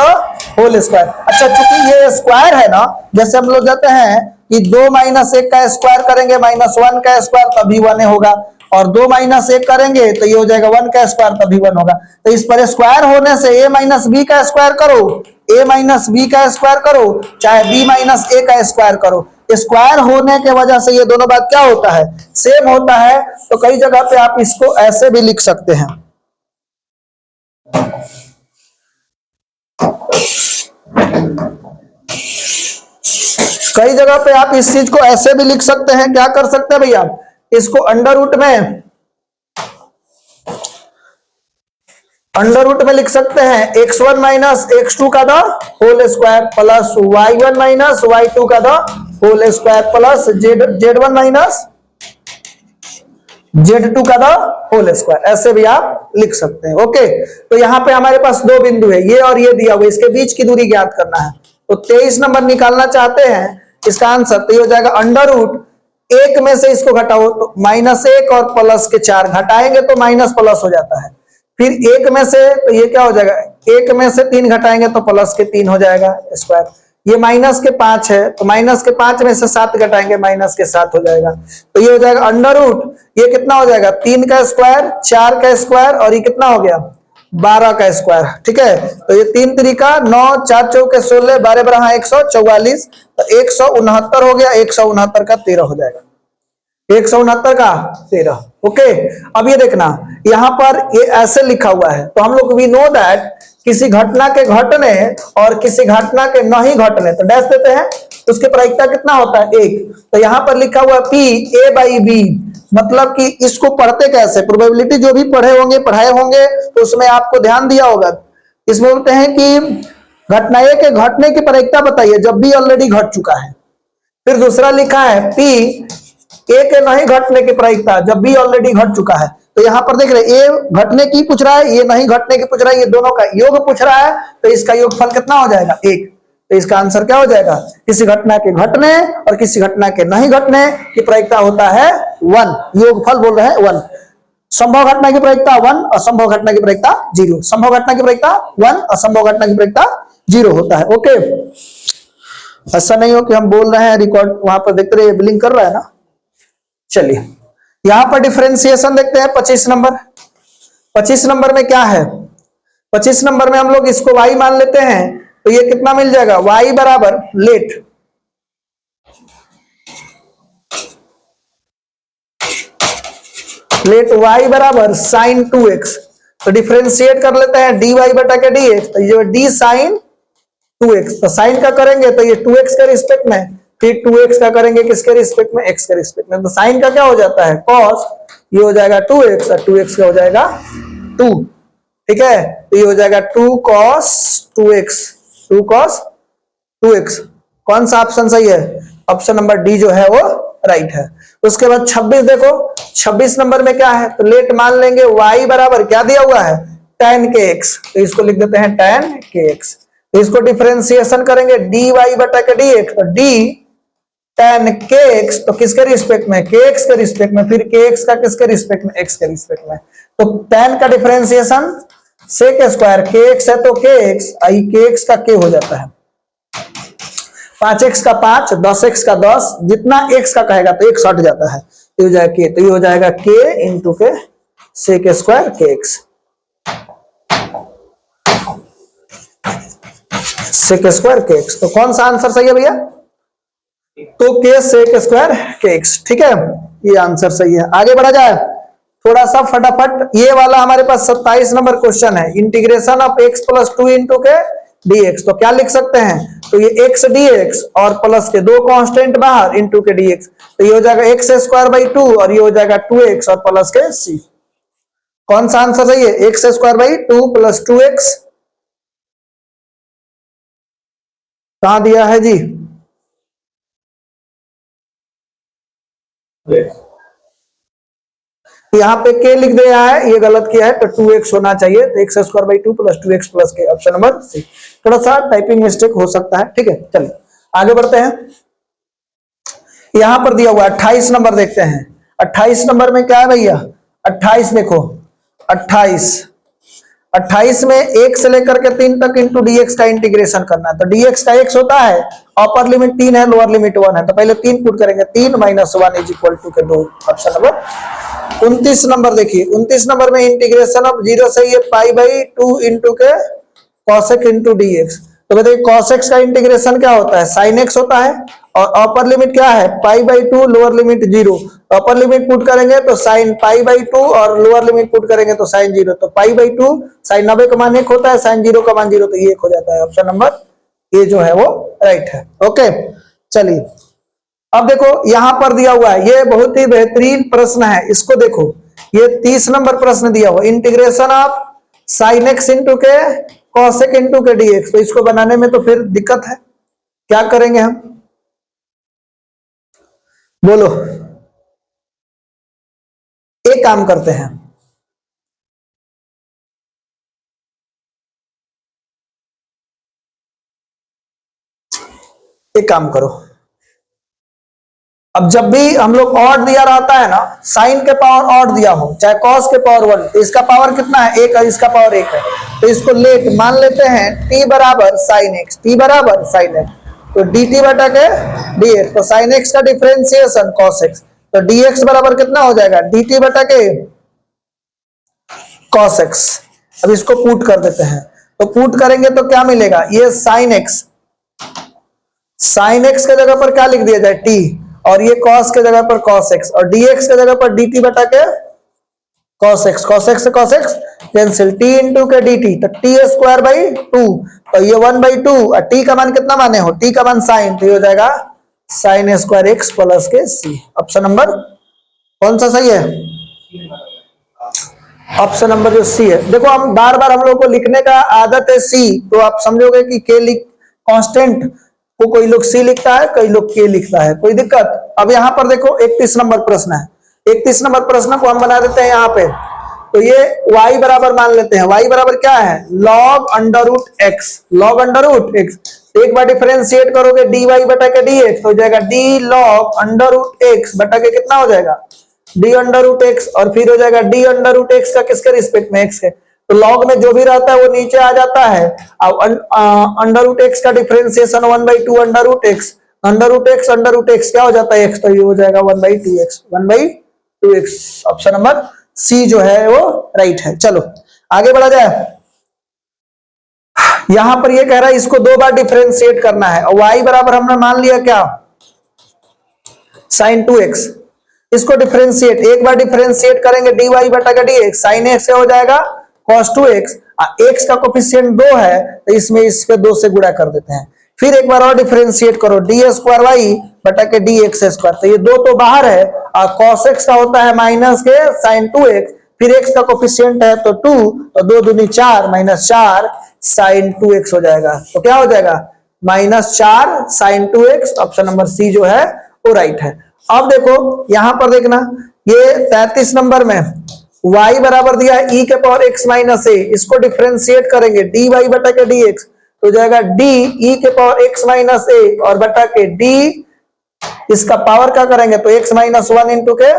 होल स्क्वायर। अच्छा, चूंकि ये स्क्वायर है ना, जैसे हम लोग जाते हैं कि 2 माइनस 1 का स्क्वायर करेंगे -1 का स्क्वायर तभी 1 होगा, और 2 माइनस 1 करेंगे तो ये हो जाएगा 1 का स्क्वायर तभी 1 होगा। तो इस पर स्क्वायर होने से a माइनस बी का स्क्वायर करो, a माइनस बी का स्क्वायर करो, चाहे b माइनस ए का स्क्वायर करो, स्क्वायर होने के वजह से ये दोनों बात क्या होता है, सेम होता है। तो कई जगह पे आप इसको ऐसे भी लिख सकते हैं, कई जगह पे आप इस चीज को ऐसे भी लिख सकते हैं, क्या कर सकते हैं भैया, इसको अंडर रूट में अंडर रूट में लिख सकते हैं x1 माइनस x2 का the whole square plus y1 minus y2 का the whole square plus z1 minus z2 का द होल स्क्वायर, ऐसे भी आप लिख सकते हैं। ओके, तो यहां पे हमारे पास दो बिंदु है, ये और ये दिया हुआ, इसके बीच की दूरी ज्ञात करना है। तो 23 नंबर निकालना चाहते हैं, इसका आंसर तो ये हो जाएगा अंडर रूट एक में से इसको घटाओ तो -1 और प्लस के 4 घटाएंगे तो माइनस प्लस हो जाता है। फिर एक में से तो ये क्या हो जाएगा, एक में से 3 घटाएंगे तो प्लस के 3 हो जाएगा स्क्वायर। ये माइनस के 5 है तो माइनस के 5 में से 7 घटाएंगे माइनस के 7 हो जाएगा। तो ये हो जाएगा अंडर रूट, ये कितना हो जाएगा 3 का स्क्वायर 4 का स्क्वायर और ये कितना हो गया 12 का स्क्वायर। ठीक है, तो ये 3 तरीका 9 4 चौके 16 12 12 144, तो 169 हो गया, 169 का 13 हो जाएगा, 169 का 13। ओके, अब ये देखना यहां पर ये ऐसे लिखा हुआ है, तो हम लोग वी नो दैट किसी घटना के घटने और किसी घटना के नहीं घटने, तो डैश देते हैं, उसकी प्रायिकता कितना होता है 1। तो यहां पर लिखा हुआ P A/B, मतलब कि इसको पढ़ते कैसे, प्रोबेबिलिटी जो भी पढ़ाए होंगे तो उसमें आपको ध्यान दिया होगा। इसमें बोलते हैं कि घटना ए के घटने की प्रायिकता बताइए जब भी ऑलरेडी घट चुका है। फिर दूसरा लिखा है P ए के नहीं घटने की प्रायिकता जब भी ऑलरेडी घट चुका है। तो यहां पर देख रहे ए घटने की पूछ रहा है, ये नहीं घटने की पूछ रहा है, ये दोनों का योग पूछ रहा है, तो इसका योगफल कितना हो जाएगा 1। तो इसका आंसर क्या हो जाएगा, किसी घटना के घटने और किसी घटना के नहीं घटने की प्रायिकता होता है 1, योगफल बोल रहे हैं 1। संभव घटना की प्रायिकता 1, असंभव घटना की प्रायिकता 0। संभव घटना की प्रायिकता 1, असंभव घटना की प्रायिकता 0 होता है। ओके, ऐसा नहीं हो कि हम बोल रहे हैं रिकॉर्ड वहां पर देखते रहे ब्लिंक कर रहा है ना। चलिए यहां पर डिफरेंशिएशन देखते हैं 25 नंबर। 25 नंबर में क्या है, 25 नंबर में हम लोग इसको y मान लेते हैं, तो ये कितना मिल जाएगा y बराबर लेट y बराबर साइन 2x। तो डिफरेंशिएट कर लेते हैं dy बटा के dx, तो ये d साइन 2x, तो साइन का करेंगे तो ये 2x के रिस्पेक्ट में, फिर 2x का करेंगे किसके रिस्पेक्ट में, x के रिस्पेक्ट में। तो साइन का क्या हो जाता है cos, ये हो जाएगा 2x और 2x का हो जाएगा 2। ठीक है, तो ये हो जाएगा 2 cos 2x, 2 cos 2x। कौन सा ऑप्शन सही है, ऑप्शन नंबर डी जो है वो राइट है। उसके बाद 26 देखो, 26 नंबर में क्या है, तो लेट मान लेंगे y बराबर क्या दिया हुआ है tan kx, तो इसको लिख देते हैं tan kx। तो इसको डिफरेंशिएशन करेंगे dy बटा के dx, तो d tan kx, तो किसके रिस्पेक्ट में kx के रिस्पेक्ट में, फिर kx का किसके रिस्पेक्ट में x के रिस्पेक्ट में। तो tan का डिफरेंशिएशन sec स्क्वायर kx है तो kx, आई kx का k हो जाता है 5x का 5, 10x का 10, जितना x का कहेगा तो x हट जाता है, तो हो जाएगा k, तो ये हो जाएगा k इंटू के sec square kx, sec square kx। तो कौन सा आंसर सही है भैया, तो k sec स्क्वायर kx। ठीक है, ये आंसर सही है। आगे बढ़ा जाए थोड़ा सा फटाफट, ये वाला हमारे पास 27 नंबर क्वेश्चन है, integration of x plus 2 into के dx। तो क्या लिख सकते हैं, तो ये x dx और प्लस के दो कांस्टेंट बाहर इंटू के dx, तो ये हो जाएगा x स्क्वायर बाई 2 और ये हो जाएगा 2x और प्लस के c। कौन सा आंसर सही है, x square by 2 plus 2x, कहां दिया है जी, यहाँ पे k लिख दिया है, ये गलत किया है, तो 2x होना चाहिए, तो x square by 2 plus 2x plus के, ऑप्शन नंबर सी। थोड़ा सा टाइपिंग मिस्टेक हो सकता है। ठीक है, चलिए आगे बढ़ते हैं। यहां पर दिया हुआ 28 नंबर देखते हैं। 28 नंबर में क्या है भैया, 28 देखो, 28 में 1 से लेकर के 3 तक इंटू dx का इंटीग्रेशन करना है। तो dx का x होता है, अपर लिमिट 3 है, लोअर लिमिट 1 है, तो पहले 3 पुट करेंगे, 3 माइनस 1 इज इक्वल टू के 2, ऑप्शन नंबर 29 नंबर देखिए। 29 नंबर में इंटीग्रेशन ऑफ 0 से ये पाई बाई 2 इंटू के cosec इंटू dx। तो बताइए cosec का इंटीग्रेशन क्या होता है, sin x होता है, और अपर लिमिट क्या है pi by 2, lower limit 0। Upper limit put करेंगे तो साइन पाई बाई 2 और लोअर लिमिट पुट करेंगे तो साइन 0। तो पाई बाई 2 साइन 90 का मान 1 होता है, साइन 0 का मान 0, तो ये 1 हो जाता है, ऑप्शन नंबर ए जो है वो राइट है। ओके, चलिए अब देखो यहां पर दिया हुआ है, ये बहुत ही बेहतरीन प्रश्न है, इसको देखो, ये 30 नंबर प्रश्न दिया हुआ, integration of sine x into के कॉसेक इंटू के डीएक्स। तो इसको बनाने में तो फिर दिक्कत है, क्या करेंगे हम, बोलो। एक काम करते हैं, एक काम करो, अब जब भी हम लोग ऑड दिया रहता है ना, साइन के पावर ऑड दिया हो चाहे कॉस के पावर 1, तो इसका पावर कितना है, एक है, इसका पावर एक है, तो इसको लेट मान लेते हैं t बराबर साइन एक्स, t बराबर साइन एक्स, तो dt बटा के dx, तो साइन एक्स का डिफरेंशिएशन कॉस एक्स, तो dx बराबर कितना हो जाएगा, dt बटा के कॉस एक्स। अब इसको पुट कर देते हैं, तो पुट करेंगे तो क्या मिलेगा, ये साइन एक्स, साइन एक्स के जगह पर क्या लिख दिया जाए t, और ये cos के जगह पर cos x, और dx के जगह पर dt बटा के cos x, cos x से cos x cancel, t into के dt, तो t स्क्वायर बाई 2, तो ये 1/2, और t का मान कितना माने हो, t का मान साइन, तो ये हो जाएगा साइन स्क्वायर x प्लस के c। ऑप्शन नंबर कौन सा सही है, ऑप्शन नंबर जो सी है। देखो हम बार बार हम लोग को लिखने का आदत है सी, तो आप समझोगे कि के लिख कांस्टेंट को कोई लोग सी लिखता है, कई लोग के लिखता है, कोई दिक्कत। अब यहां पर देखो 31 नंबर प्रश्न है, 31 नंबर प्रश्न को हम बना देते हैं यहाँ पे, तो ये y बराबर मान लेते हैं, y बराबर क्या है, log under root x, log under root x, एक बार डिफरेंशिएट करोगे dy बटा के dx, तो हो जाएगा d log under root x बटा के कितना हो जाएगा, d अंडर रूट एक्स, और फिर हो जाएगा d अंडर रूट एक्स का किसके रिस्पेक्ट में, x के, तो log में जो भी रहता है वो नीचे आ जाता है। अब अंडर रूट एक्स का differentiation 1/2 under root x, under root x क्या हो जाता है x, तो ये हो जाएगा 1/2x, 1/2x। Option number C जो है वो राइट है। चलो आगे बढ़ा जाए, यहां पर ये कह रहा है इसको दो बार डिफरेंशिएट करना है, और y बराबर हमने मान लिया क्या, sin 2x, इसको डिफरेंशिएट, एक बार डिफरेंशिएट करेंगे dy बटा का dx, sin x हो जाएगा cos 2x, x का कोफिशिएंट 2 है तो इसमें इसके 2 से गुणा कर देते हैं, फिर एक बार और डिफरेंशिएट करो d स्क्वायर y बटा के dx स्क्वायर, तो ये 2 तो बाहर है, और cos x का होता है माइनस के sin 2x, फिर x का कोफिशिएंट है तो 2, तो 2 दूनी 4 माइनस 4 sin 2x हो जाएगा, तो क्या हो जाएगा -4 sin 2x। Option number C जो है वो राइट है। अब देखो यहां पर देखना, ये 33 नंबर में y बराबर दिया है e के पावर x माइनस ए, इसको डिफरेंशिएट करेंगे dy बटा के dx, तो जाएगा d e के पावर x माइनस ए और बटा के d, इसका पावर क्या करेंगे तो x माइनस 1 इंटू के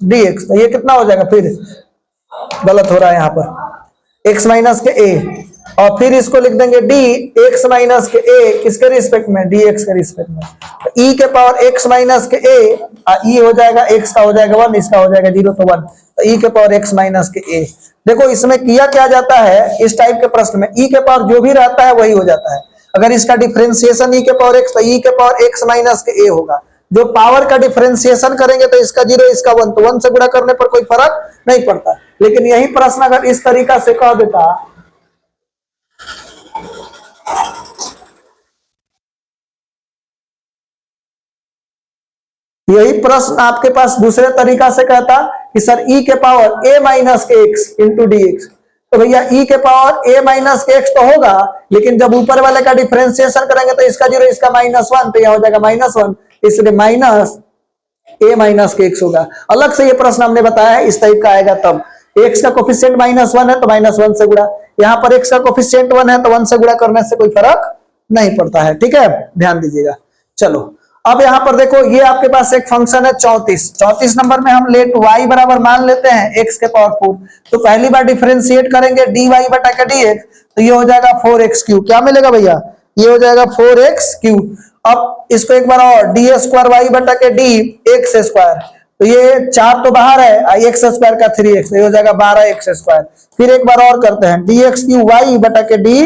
dx, तो ये कितना हो जाएगा, फिर गलत हो रहा है यहाँ पर x माइनस के a, और फिर इसको लिख देंगे d x माइनस के a किसके रिस्पेक्ट में, dx के रिस्पेक्ट में, तो e के पावर x माइनस के a, e हो जाएगा x का हो जाएगा 1, इसका हो जाएगा 0, तो 1, तो e के पावर x माइनस के a। देखो इसमें किया क्या जाता है, इस टाइप के प्रश्न में e के पावर जो भी रहता है वही हो जाता है, अगर इसका डिफरेंशिएशन e के पावर x, तो e के पावर x माइनस के a होगा, जो पावर का डिफरेंशिएशन करेंगे तो इसका 0 इसका 1, तो 1 से गुणा करने पर कोई फर्क नहीं पड़ता। लेकिन यही प्रश्न अगर इस तरीका से कह देता, यही प्रश्न आपके पास दूसरे तरीका से कहता कि सर e के पावर a माइनस के एक्स इंटू डी एक्स, तो भैया e के पावर a माइनस के एक्स तो होगा, लेकिन जब ऊपर वाले का डिफरेंशिएशन करेंगे तो इसका 0 इसका -1, तो यह हो जाएगा -1, इसलिए माइनस a माइनस के एक्स होगा। अलग से ये प्रश्न हमने बताया है, इस टाइप का आएगा तब x का कोफिशिएंट -1 है तो -1 से गुणा, यहाँ पर x का कोफिशिएंट 1 है तो 1 से गुणा करने से कोई फर्क नहीं पड़ता है, ठीक है, ध्यान दीजिएगा। चलो अब यहां पर देखो, ये आपके पास एक फंक्शन है 34 नंबर में, हम लेट y बराबर मान लेते हैं x के पावर 4, तो पहली बार डिफरेंशिएट करेंगे dy बटा के dx, तो ये हो जाएगा 4x3, क्या मिलेगा भैया, ये हो जाएगा 4x3। अब इसको एक बार और डी स्क्वायर y बटा के डी एक्स स्क्वायर, तो ये 4 तो बाहर है, x स्क्वायर का 3x, तो ये हो जाएगा 12x स्क्वायर, फिर एक बार और करते हैं dx3 y बटा के डी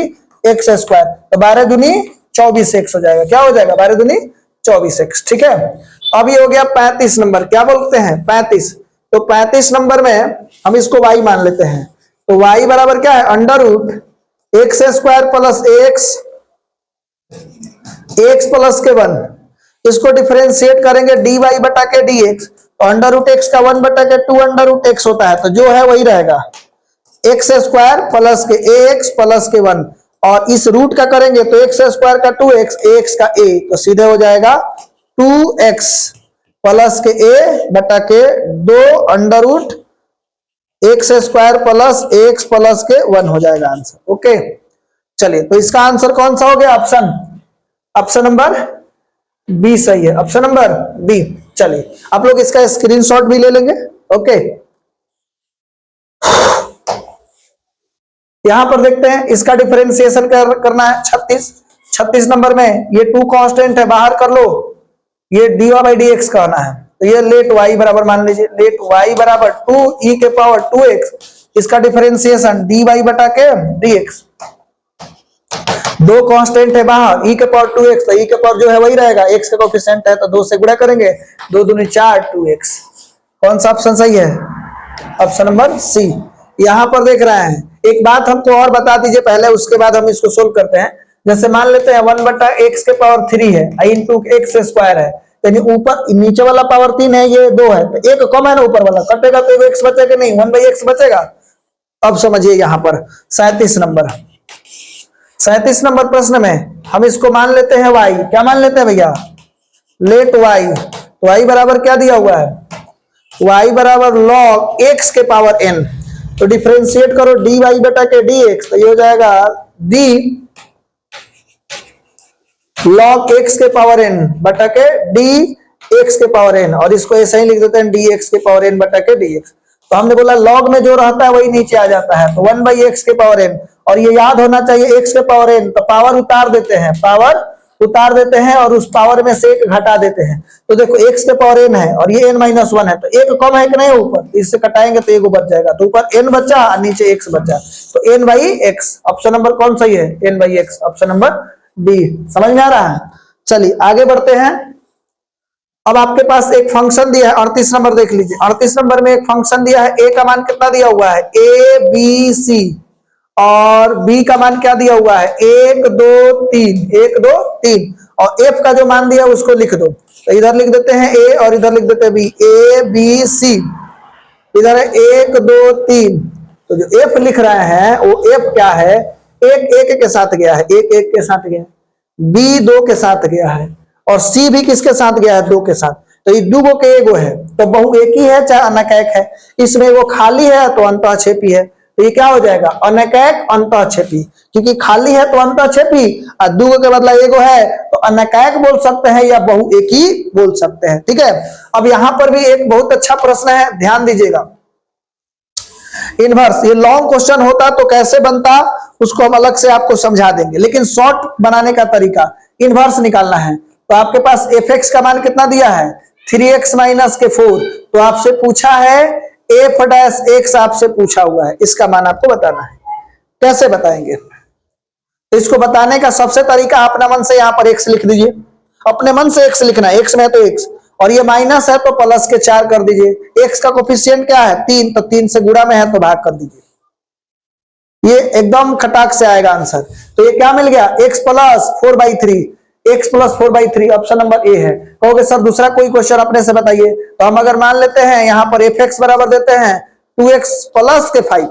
एक्स स्क्वायर, तो 12 दूनी 24x हो जाएगा, क्या हो जाएगा 12 दूनी 24x, ठीक है। अब ये हो गया 35 नंबर, क्या बोलते हैं 35, तो 35 नंबर में हम इसको y मान लेते हैं, तो y बराबर क्या है under root x square plus x plus के 1, इसको डिफरेंशिएट करेंगे dy बटा के dx, तो अंडर रूट एक्स का 1 बटा के 2 अंडर रूट एक्स होता है, तो जो है वही रहेगा, एक्स स्क्वायर प्लस के ए एक्स प्लस के 1, और इस रूट का करेंगे तो एक्स स्क्वायर का 2x, एक्स का a, तो सीधे हो जाएगा 2x प्लस के a बटा के 2 under root x square plus x plus के 1 हो जाएगा आंसर। ओके, चलिए तो इसका आंसर कौन सा हो गया? ऑप्शन नंबर बी सही है, ऑप्शन नंबर बी। चलिए आप लोग इसका स्क्रीनशॉट भी ले लेंगे। ओके, यहां पर देखते हैं इसका डिफरेंशिएशन करना है। 36 नंबर में ये 2 कांस्टेंट है, बाहर कर लो, ये dy बाई डी एक्स कहना है, तो ये लेट y बराबर मान लीजिए, लेट y बराबर 2e के पावर 2x, इसका डिफरेंशिएशन dy बटा के dx। 2 कांस्टेंट है बाहर, e के पावर 2x, तो e के पावर जो है वही रहेगा, x का कोएफिशिएंट है तो 2 से गुणा करेंगे, 2 दूनी 4 2x। कौन सा ऑप्शन सही है? Option number C. यहां पर देख रहे हैं, एक बात हमको और बता दीजिए पहले, उसके बाद हम इसको सोल्व करते हैं। जैसे मान लेते हैं 1 बटा एक्स के पावर 3 है, इंटू एक्स स्क्वायर है, यानी ऊपर नीचे वाला पावर 3 है, ये 2 है, तो एक कम है ना ऊपर वाला, कटेगा तो एक्स बचेगा नहीं, 1 बाई एक्स बचेगा। अब समझिए यहां पर 37 नंबर प्रश्न में हम इसको मान लेते हैं y, क्या मान लेते हैं भैया? लेट y, तो y बराबर क्या दिया हुआ है? y बराबर log x के पावर n, तो डिफरेंशिएट करो dy बटा के dx, तो ये हो जाएगा d log x के पावर n बटा के dx के पावर n, और इसको ऐसे ही लिख देते हैं dx के पावर n बटा के dx। तो हमने बोला log में जो रहता है वही नीचे आ जाता है, तो 1 बाई एक्स के पावर n, और ये याद होना चाहिए x के पावर n, तो पावर उतार देते हैं और उस पावर में से एक घटा देते हैं। तो देखो x के पावर n है और ये n माइनस 1 है, तो एक कम है कि नहीं ऊपर, इससे कटाएंगे तो एक बच जाएगा, तो ऊपर n बचा और नीचे x बचा, तो n by x। Option number कौन सही है? n by x, option number D. समझ में आ रहा है? चलिए आगे बढ़ते हैं। अब आपके पास एक फंक्शन दिया है, 38 नंबर देख लीजिए। 38 नंबर में एक फंक्शन दिया है, a का मान कितना दिया हुआ है? a b c, और b का मान क्या दिया हुआ है? 1 2 3, और f का जो मान दिया उसको लिख दो, तो इधर लिख देते हैं a और इधर लिख देते हैं b, a b c, इधर है 1 2 3, तो जो f लिख रहे हैं वो f क्या है? एक के साथ गया है, एक के साथ गया है, b 2 के साथ गया है, और c भी किसके साथ गया है? 2 के साथ, तो ये 2 के एगो है, तो बहु एक ही है चाहे अनकैक है, इसमें वो खाली है तो अंतःक्षेपी है, तो ये क्या हो जाएगा? अनकैक अंतःक्षेपी, क्योंकि खाली है तो अंतःक्षेपी, और 2 के बदला एगो है तो अनकैक बोल सकते हैं या बहु एक ही बोल सकते हैं। ठीक है, अब यहां पर भी एक बहुत अच्छा प्रश्न है, ध्यान दीजिएगा। इनवर्स, ये लॉन्ग क्वेश्चन होता तो कैसे बनता उसको हम अलग से आपको समझा देंगे, लेकिन शॉर्ट बनाने का तरीका, इनवर्स निकालना है। तो आपके पास fx का मान कितना दिया है? 3x माइनस के 4, तो आपसे पूछा है f डैश x, आपसे पूछा हुआ है, इसका मान आपको बताना है। कैसे बताएंगे? तो इसको बताने का सबसे तरीका, अपना मन से यहाँ पर x लिख दीजिए, अपने मन से x लिखना है, x में है तो x, और ये माइनस है तो प्लस के 4 कर दीजिए। x का कोफिशिएंट क्या है? 3, तो 3 से गुणा में है तो भाग कर दीजिए, ये एकदम खटाक से आएगा आंसर। तो ये क्या मिल गया? x plus 4/3, x plus 4/3, option number A है। कहोगे सर दूसरा कोई क्वेश्चन अपने से बताइए, तो हम अगर मान लेते हैं यहाँ पर fx बराबर देते हैं 2x प्लस के 5,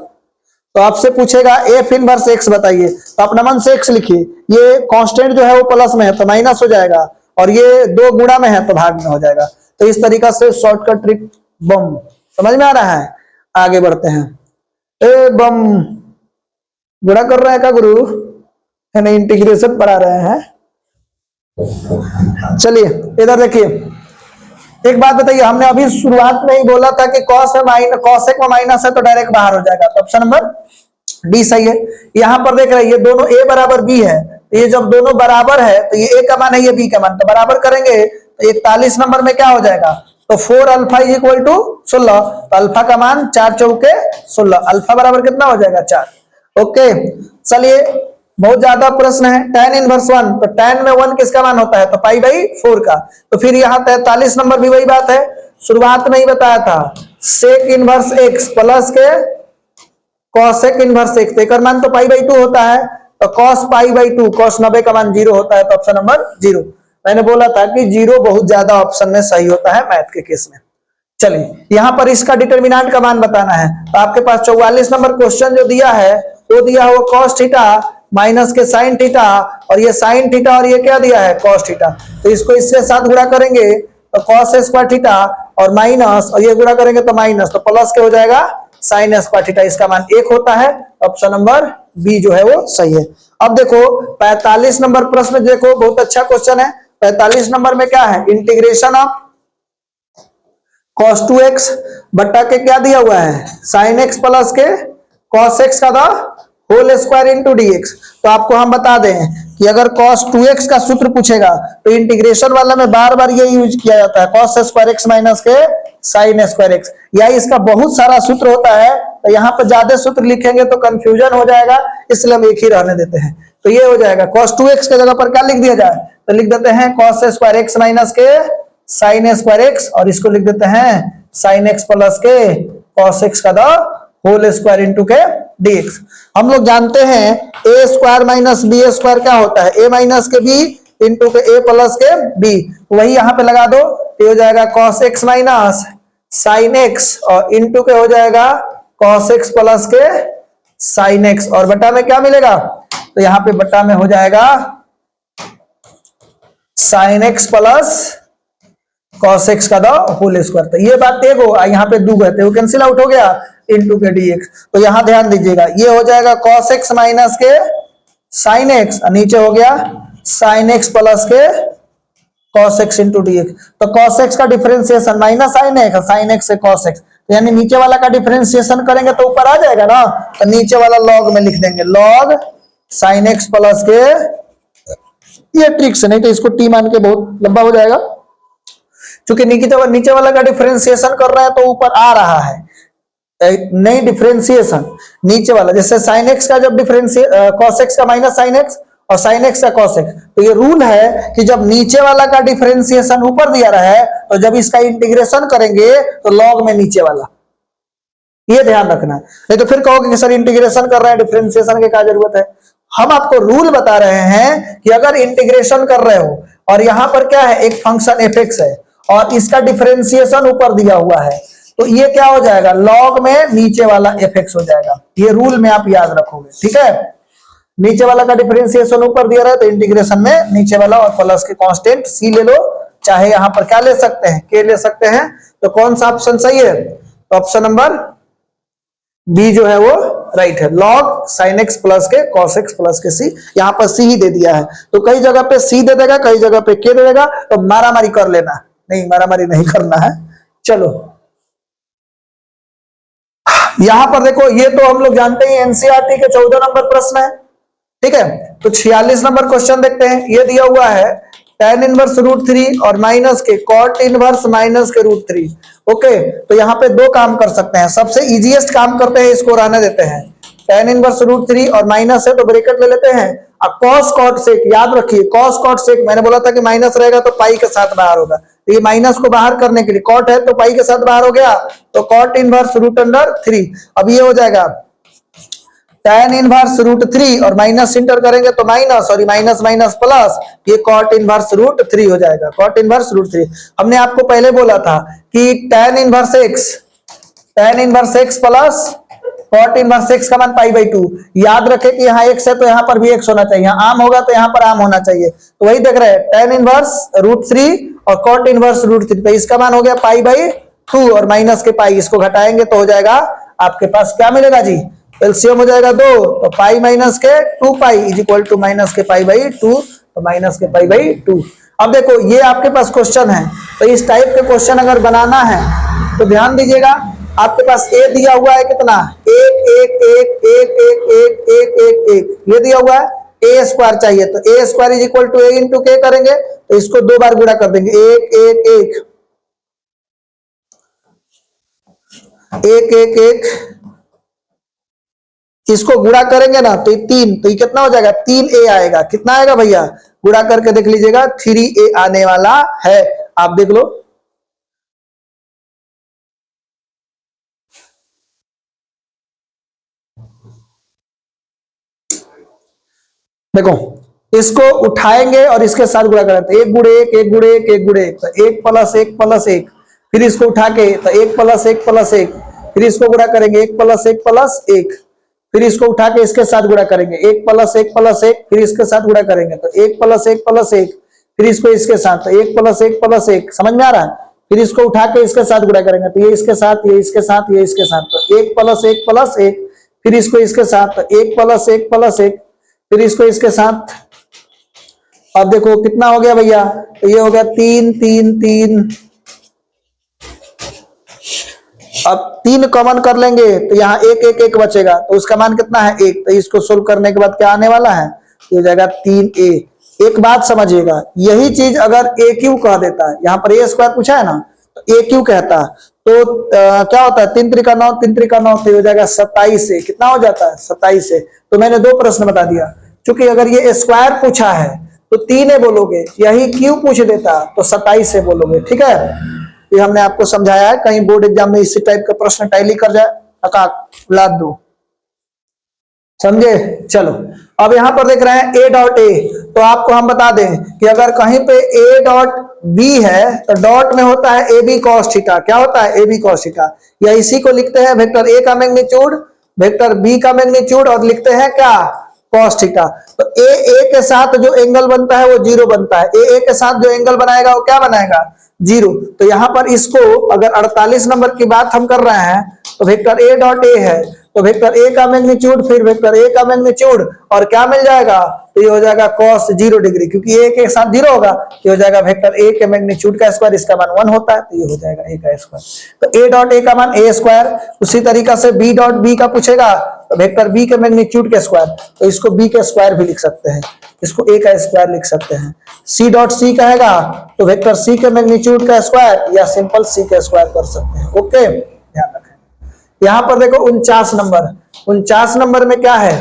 तो आपसे पूछेगा f इनवर्स x बताइए, तो अपना मन से x लिखिए, ये कांस्टेंट जो है वो प्लस में है तो माइनस हो जाएगा, और ये 2 गुणा में है तो भाग में हो जाएगा। तो इस तरीका से शॉर्टकट ट्रिक बम, समझ में आ रहा है? आगे बढ़ते हैं। ए बम गुणा कर रहे हैं क्या गुरु? यानी इंटीग्रेशन पढ़ा रहे हैं। चलिए इधर देखिए, एक बात बताइए, हमने अभी शुरुआत में ही बोला था कि cos में माइनस है तो डायरेक्ट बाहर हो जाएगा, तो ऑप्शन नंबर डी सही है। यहां पर देख रहे हैं ये दोनों a बराबर b है, तो ये जब दोनों बराबर है तो ये a का मान है ये b का मान, तो बराबर करेंगे तो 41 नंबर में क्या हो जाएगा? तो 4 अल्फा इज इक्वल टू 16, तो अल्फा का मान 4 चौके 16, अल्फा बराबर कितना हो जाएगा? 4। ओके, चलिए बहुत ज्यादा प्रश्न है। tan इनवर्स 1, तो tan में 1 किसका मान होता है? तो पाई बाई 4 का। तो फिर यहाँ 43 नंबर भी वही बात है, शुरुआत में ही बताया था, सेक इनवर्स x प्लस के कॉसेक इनवर्स x, तो एक मान तो पाई बाई 2 होता है, तो कॉस पाई बाई 2, कॉस 90 का मान 0 होता है, तो ऑप्शन नंबर 0। मैंने बोला था कि 0 बहुत ज्यादा ऑप्शन में सही होता है मैथ के केस में। चलिए यहां पर इसका डिटर्मिनेंट का मान बताना है, तो आपके पास 44 नंबर क्वेश्चन जो दिया है वो दिया हुआ cos थीटा माइनस के sin थीटा, और ये sin थीटा और ये क्या दिया है cos थीटा, तो इसको इसके साथ गुणा करेंगे तो cos स्क्वायर थीटा और माइनस, और ये गुणा करेंगे तो माइनस, तो प्लस के हो जाएगा sin स्क्वायर थीटा, इसका मान 1 होता है। ऑप्शन नंबर बी जो है वो सही है। अब देखो 45 नंबर प्रश्न देखो, बहुत अच्छा क्वेश्चन है। 45 नंबर में क्या है, इंटीग्रेशन ऑफ cos 2x बट्टा के क्या दिया हुआ है sin x प्लस के cos x का होल स्क्वायर इंटू dx। तो आपको हम बता दें कि अगर cos 2x का सूत्र पूछेगा तो इंटीग्रेशन वाला में बार बार ये यूज किया जाता है, cos स्क्वायर x माइनस के sin स्क्वायर x, या इसका बहुत सारा सूत्र होता है, तो यहाँ पर ज्यादा सूत्र लिखेंगे तो कंफ्यूजन हो जाएगा, इसलिए हम एक ही रहने देते हैं। तो ये हो जाएगा cos 2x के जगह पर क्या लिख दिया जाए, तो लिख देते हैं cos स्क्वायर x माइनस के sin स्क्वायर x, और इसको लिख देते हैं sin x प्लस के cos x का होल स्क्वायर इंटू के dx। हम लोग जानते हैं a square minus b square क्या होता है, a माइनस के b इंटू के a प्लस के b, वही यहां पे लगा दो, ये हो जाएगा cos x minus sin x और इंटू के हो जाएगा cos x प्लस के sin x, और बटा में क्या मिलेगा, तो यहाँ पे बटा में हो जाएगा sin x plus cos x का होल स्क्वायर। तो ये बात एक हो, यहाँ पे दो गए थे वो कैंसिल आउट हो गया इंटू के dx। तो यहां ध्यान दीजिएगा ये हो जाएगा cos x माइनस के sin x, नीचे हो गया sin x प्लस के cos x इंटू dx। तो cos x का डिफरेंशिएशन माइनस sin x से cos x, यानी नीचे वाला का डिफरेंशिएशन करेंगे तो ऊपर आ जाएगा ना, तो नीचे वाला लॉग में लिख देंगे log sin x प्लस के, ये ट्रिक से, नहीं तो इसको टी मान के बहुत लंबा हो जाएगा, क्योंकि नीचे वाला का डिफरेंशिएशन कर रहे हैं तो ऊपर आ रहा है, नहीं डिफरेंशिएशन नीचे वाला, जैसे sin x का जब cos x का माइनस sin x और sin x का cos x, तो ये रूल है कि जब नीचे वाला का डिफरेंशिएशन ऊपर दिया रहा है तो जब इसका इंटीग्रेशन करेंगे तो लॉग में नीचे वाला, ये ध्यान रखना। नहीं तो फिर कहोगे कि सर इंटीग्रेशन कर रहे हैं डिफरेंशिएशन की क्या जरूरत है। हम आपको रूल बता रहे हैं कि अगर इंटीग्रेशन कर रहे हो और यहां पर क्या है एक फंक्शन f(x) है और इसका डिफरेंशिएशन ऊपर दिया हुआ है, तो ये क्या हो जाएगा लॉग में नीचे वाला f(x) हो जाएगा। ये रूल में आप याद रखोगे, ठीक है। नीचे वाला का डिफरेंशिएशन ऊपर दिया रहा है तो इंटीग्रेशन में नीचे वाला और प्लस के कांस्टेंट c ले लो, चाहे यहां पर क्या ले सकते हैं k ले सकते हैं। तो कौन सा ऑप्शन सही है, तो ऑप्शन नंबर बी जो है वो राइट है, log sin x प्लस के cos x प्लस के c, यहां पर c ही दे दिया है, तो कई जगह पे c दे देगा कई जगह पे k दे देगा, तो मारामारी कर लेना, नहीं मारामारी नहीं करना है। चलो यहां पर देखो, ये तो हम लोग जानते हैं एनसीईआरटी के 14 नंबर प्रश्न है, ठीक है। तो 46 नंबर क्वेश्चन देखते हैं, ये दिया हुआ है tan इनवर्स √3 और माइनस के cot इनवर्स माइनस के √3। ओके, तो यहाँ पे दो काम कर सकते हैं, सबसे इजीएस्ट काम करते हैं, इसको रहने देते हैं, tan इनवर्स √3 और माइनस है तो ब्रैकेट ले लेते हैं, अब cos cot sec याद रखिए, cos cot sec मैंने बोला था कि माइनस रहेगा तो पाई के साथ बाहर होगा, तो ये माइनस को बाहर करने के लिए cot है तो पाई के साथ बाहर हो गया, तो cot इनवर्स √3। अब ये हो जाएगा tan इनवर्स √3 और माइनस इंटर करेंगे तो माइनस, और माइनस माइनस प्लस, ये cot इनवर्स √3 हो जाएगा, cot इनवर्स √3। हमने आपको पहले बोला था कि tan inverse x plus cot inverse x का मान π/2, याद रखें कि यहाँ x है तो यहाँ पर भी x होना चाहिए, यहाँ आम होगा तो यहाँ पर आम होना चाहिए, तो वही देख रहे हैं tan इनवर्स √3 और cot इनवर्स √3, तो इसका मान हो गया π/2 और माइनस के पाई, इसको घटाएंगे तो हो जाएगा आपके पास क्या मिलेगा जी, एलसीएम हो जाएगा 2, तो पाई माइनस के 2π इज इक्वल टू माइनस के π/2, तो माइनस के π/2। अब देखो ये आपके पास क्वेश्चन है, तो इस टाइप के क्वेश्चन अगर बनाना है तो ध्यान दीजिएगा, आपके पास ए दिया हुआ है कितना 1 1 1 1 1 1 1 1 1, ये दिया हुआ है, ए स्क्वायर चाहिए तो a square is equal to a into के करेंगे, तो इसको 2 बार गुणा कर देंगे, 1 1 1 1 1 1, इसको गुणा करेंगे ना तो ये 3, तो ये कितना हो जाएगा 3a आएगा, कितना आएगा भैया, गुणा करके देख लीजिएगा 3a आने वाला है, आप देख लो। देखो इसको उठाएंगे और इसके साथ गुणा करें तो 1 गुणे 1 1 गुणे 1 1 गुणे 1, तो 1 प्लस 1 प्लस 1, फिर इसको उठा के तो 1 प्लस 1 प्लस 1, फिर इसको गुणा करेंगे 1 प्लस 1 प्लस 1, फिर इसको उठा के इसके साथ गुणा करेंगे 1 प्लस 1 प्लस 1, फिर इसके साथ गुणा करेंगे तो 1 प्लस 1 प्लस 1, फिर इसको इसके साथ तो 1 प्लस 1 प्लस 1, समझ में आ रहा है। फिर इसको उठा के इसके साथ गुणा करेंगे तो ये इसके साथ, ये इसके साथ, ये इसके साथ, तो 1 प्लस 1 प्लस 1, फिर इसको इसके साथ तो 1 प्लस 1 प्लस 1, फिर इसको इसके साथ। अब देखो कितना हो गया भैया, तो ये हो गया 3 3 3। अब 3 कॉमन कर लेंगे तो यहाँ 1 1 1 बचेगा, तो उसका मान कितना है 1। तो इसको सोल्व करने के बाद क्या आने वाला है, ये हो जाएगा 3a। एक बात समझिएगा, यही चीज अगर ए क्यू कह देता है, यहाँ पर ए स्क्वायर पूछा है ना, तो ए क्यू कहता तो क्या होता है 3 3 9, 3 3 9, तो हो जाएगा 27 से। कितना हो जाता है 27 से। तो मैंने 2 प्रश्न बता दिया, क्योंकि अगर ये स्क्वायर पूछा है तो 3 बोलोगे, यही क्यू पूछ देता तो 27 से बोलोगे। ठीक है, ये हमने आपको समझाया है, कहीं बोर्ड एग्जाम में इसी टाइप का प्रश्न टैली कर जाए, लाद दो, समझे। चलो अब यहां पर देख रहे हैं a डॉट ए, तो आपको हम बता दें कि अगर कहीं पे a डॉट b है तो डॉट में होता है ए बी कॉस थीटा। क्या होता है ए बी कॉस थीटा, या इसी को लिखते हैं वेक्टर a का मैग्नीट्यूड, वेक्टर b का मैग्नीट्यूड, और लिखते हैं क्या कॉस थीटा। तो ए के साथ जो एंगल बनता है वो 0 बनता है, ए के साथ जो एंगल बनाएगा वो क्या बनाएगा 0। तो यहां पर इसको अगर 48 नंबर की बात हम कर रहे हैं तो वेक्टर a डॉट ए है, तो वेक्टर a का मैग्नीट्यूड, फिर वेक्टर a का मैग्नीट्यूड, और क्या मिल जाएगा, तो ये हो जाएगा cos 0 डिग्री, क्योंकि a के साथ 0 होगा, ये हो जाएगा वेक्टर a के मैग्नीट्यूड का स्क्वायर, इसका मान 1 होता है, तो ये हो जाएगा a का स्क्वायर। तो a डॉट a का मान a स्क्वायर। उसी तरीका से b डॉट b का पूछेगा तो वेक्टर b के मैग्नीट्यूड के स्क्वायर, तो इसको b के स्क्वायर भी लिख सकते हैं, इसको a का स्क्वायर लिख सकते हैं। c डॉट c कहेगा तो वेक्टर c के मैग्नीट्यूड का स्क्वायर, या सिंपल c का स्क्वायर कर सकते हैं। ओके, ध्यान रखें। यहां पर देखो 49 नंबर, 49 नंबर में क्या है,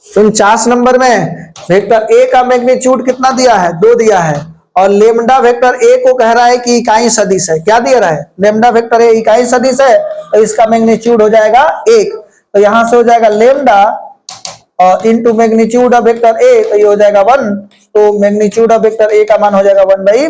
49 नंबर में वेक्टर a का मैग्नीट्यूड कितना दिया है 2 दिया है, और लेमडा वेक्टर a को कह रहा है कि इकाई सदिश है। क्या दिया रहा है, लेमडा वेक्टर a इकाई सदिश है, तो इसका मैग्नीट्यूड हो जाएगा 1। तो यहां से हो जाएगा लेमडा और into magnitude of vector a, तो ये हो जाएगा 1। तो मैग्नीट्यूड ऑफ वेक्टर a का मान हो जाएगा 1 बाई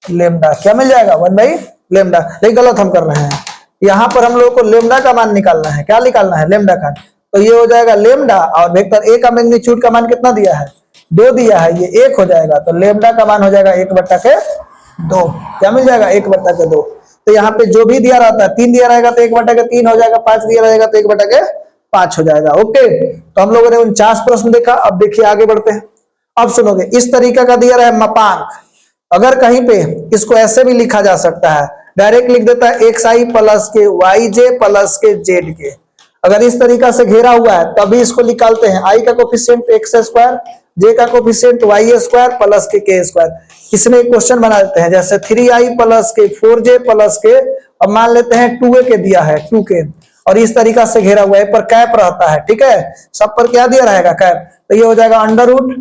लेमडा। क्या मिल जाएगा 1 बाई लेमडा। नहीं, गलत हम कर रहे हैं, यहां पर हम लोगों को लेमडा का मान निकालना है। क्या निकालना है, लेमडा का। तो ये हो जाएगा लेमडा, और वेक्टर a का मैग्नीट्यूड का मान कितना दिया है 2 दिया है, ये 1 हो जाएगा, तो लेमडा का मान हो जाएगा 1/2। क्या मिल जाएगा 1/2। तो यहाँ पे जो भी दिया रहता है 3 दिया रहेगा तो 1/3 हो जाएगा, 5 दिया रहेगा तो 1/5 हो जाएगा। ओके, तो हम लोगों ने 49 प्रश्न देखा। अब देखिए आगे बढ़ते हैं। अब सुनोगे, इस तरीका का दिया रहा है मापांक, अगर कहीं पे इसको ऐसे भी लिखा जा सकता है, डायरेक्ट लिख देता है xi प्लस के yj प्लस के zk। अगर इस तरीका से घेरा हुआ है तभी इसको निकालते हैं, i का कोफिशिएंट x स्क्वायर, j का कोफिशिएंट y स्क्वायर प्लस के k स्क्वायर। इसमें एक क्वेश्चन बना देते हैं, जैसे 3i प्लस के 4j प्लस के, अब मान लेते हैं 2a के दिया है 2k, और इस तरीका से घेरा हुआ है, पर कैप रहता है। ठीक है, सब पर क्या दिया रहेगा कैप, तो ये हो जाएगा अंडर रूट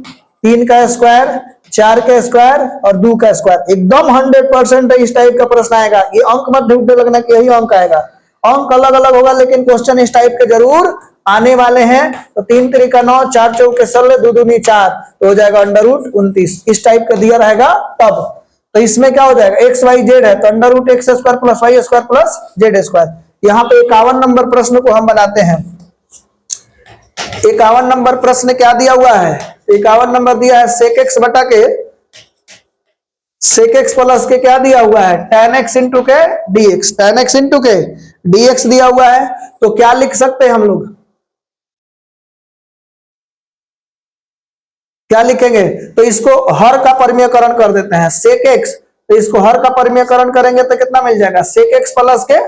3 का स्क्वायर, 4 का स्क्वायर और 2 का स्क्वायर। एकदम 100% इस टाइप का प्रश्न आएगा, ये अंक मत ढूंढने लगना कि यही अंक आएगा, अंक अलग अलग होगा लेकिन क्वेश्चन इस टाइप के जरूर आने वाले हैं। तो 3 3 का 9, 4 चौके 16, 2 दूनी 4, तो हो जाएगा अंडर रूट 29। इस टाइप का दिया रहेगा तब, तो इसमें क्या हो जाएगा एक्स वाई जेड है, तो under root x square plus y square plus z square. यहाँ पे 51 नंबर प्रश्न को हम बनाते हैं। 51 नंबर प्रश्न क्या दिया हुआ है, 51 नंबर दिया है सेक एक्स बटा के, सेक एक्स प्लस के क्या दिया हुआ है tan x इंटू के dx, tan x इंटू के dx दिया हुआ है। तो क्या लिख सकते हैं हम लोग, क्या लिखेंगे, तो इसको हर का परिमेयकरण कर देते हैं सेक एक्स, तो इसको हर का परिमेयकरण करेंगे तो कितना मिल जाएगा सेक एक्स प्लस के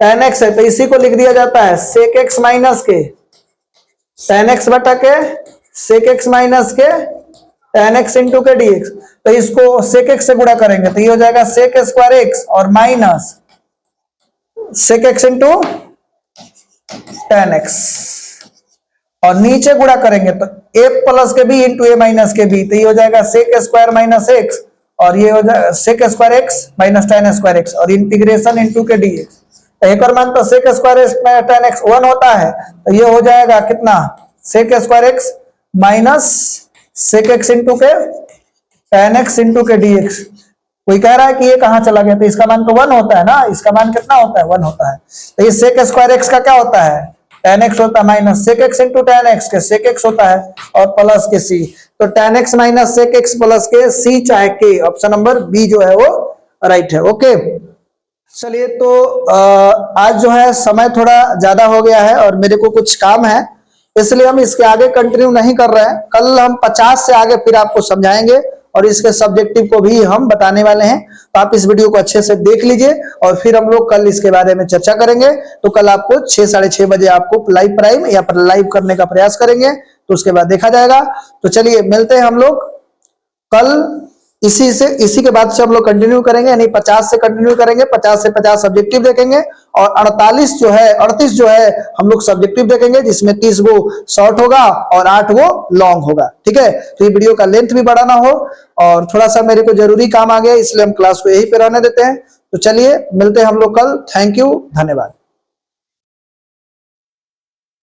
tan x है, तो इसी को लिख दिया जाता है सेक एक्स माइनस के tan x बटा के सेक एक्स माइनस के tan x इंटू के dx। तो इसको सेक एक्स से गुणा करेंगे तो ये हो जाएगा सेक स्क्वायर एक्स और minus sec x into tan x, और नीचे गुणा करेंगे तो a प्लस के b इंटू a माइनस के b, तो ये हो जाएगा सेक स्क्वायर माइनस एक्स, और ये हो जाएगा sec square x minus tan square x, और इंटीग्रेशन इंटू के dx। एक और मान तो sec square x tan x 1 होता है, तो ये हो जाएगा कितना sec square x minus sec x into के tan x इंटू के dx। कोई कह रहा है कि ये कहाँ चला गया, तो इसका मान तो 1 होता है ना, इसका मान कितना होता है 1 होता है। तो ये sec स्क्वायर x का क्या होता है tan x होता है, minus sec x into tan x के sec x होता है और प्लस के c, तो tan x minus sec x plus के c चाहे k, ऑप्शन नंबर बी जो है वो राइट है। ओके चलिए, तो आज जो है समय थोड़ा ज्यादा हो गया है और मेरे को कुछ काम है, इसलिए हम इसके आगे कंटिन्यू नहीं कर रहे हैं। कल हम 50 से आगे फिर आपको समझाएंगे और इसके सब्जेक्टिव को भी हम बताने वाले हैं, तो आप इस वीडियो को अच्छे से देख लीजिए और फिर हम लोग कल इसके बारे में चर्चा करेंगे। तो कल आपको 6 साढ़े 6 बजे आपको लाइव प्राइम या फिर लाइव करने का प्रयास करेंगे, तो उसके बाद देखा जाएगा। तो चलिए मिलते हैं हम लोग कल, इसी के बाद से हम लोग कंटिन्यू करेंगे, यानी 50 से कंटिन्यू करेंगे, 50 से 50 सब्जेक्टिव देखेंगे और 38 जो है हम लोग सब्जेक्टिव देखेंगे, जिसमें 30 वो शॉर्ट होगा और 8 वो लॉन्ग होगा। ठीक है, तो ये वीडियो का लेंथ भी बढ़ाना हो और थोड़ा सा मेरे को जरूरी काम आ गया, इसलिए हम क्लास को यहीं पे रहने देते हैं। तो चलिए मिलते हैं हम लोग कल। थैंक यू, धन्यवाद।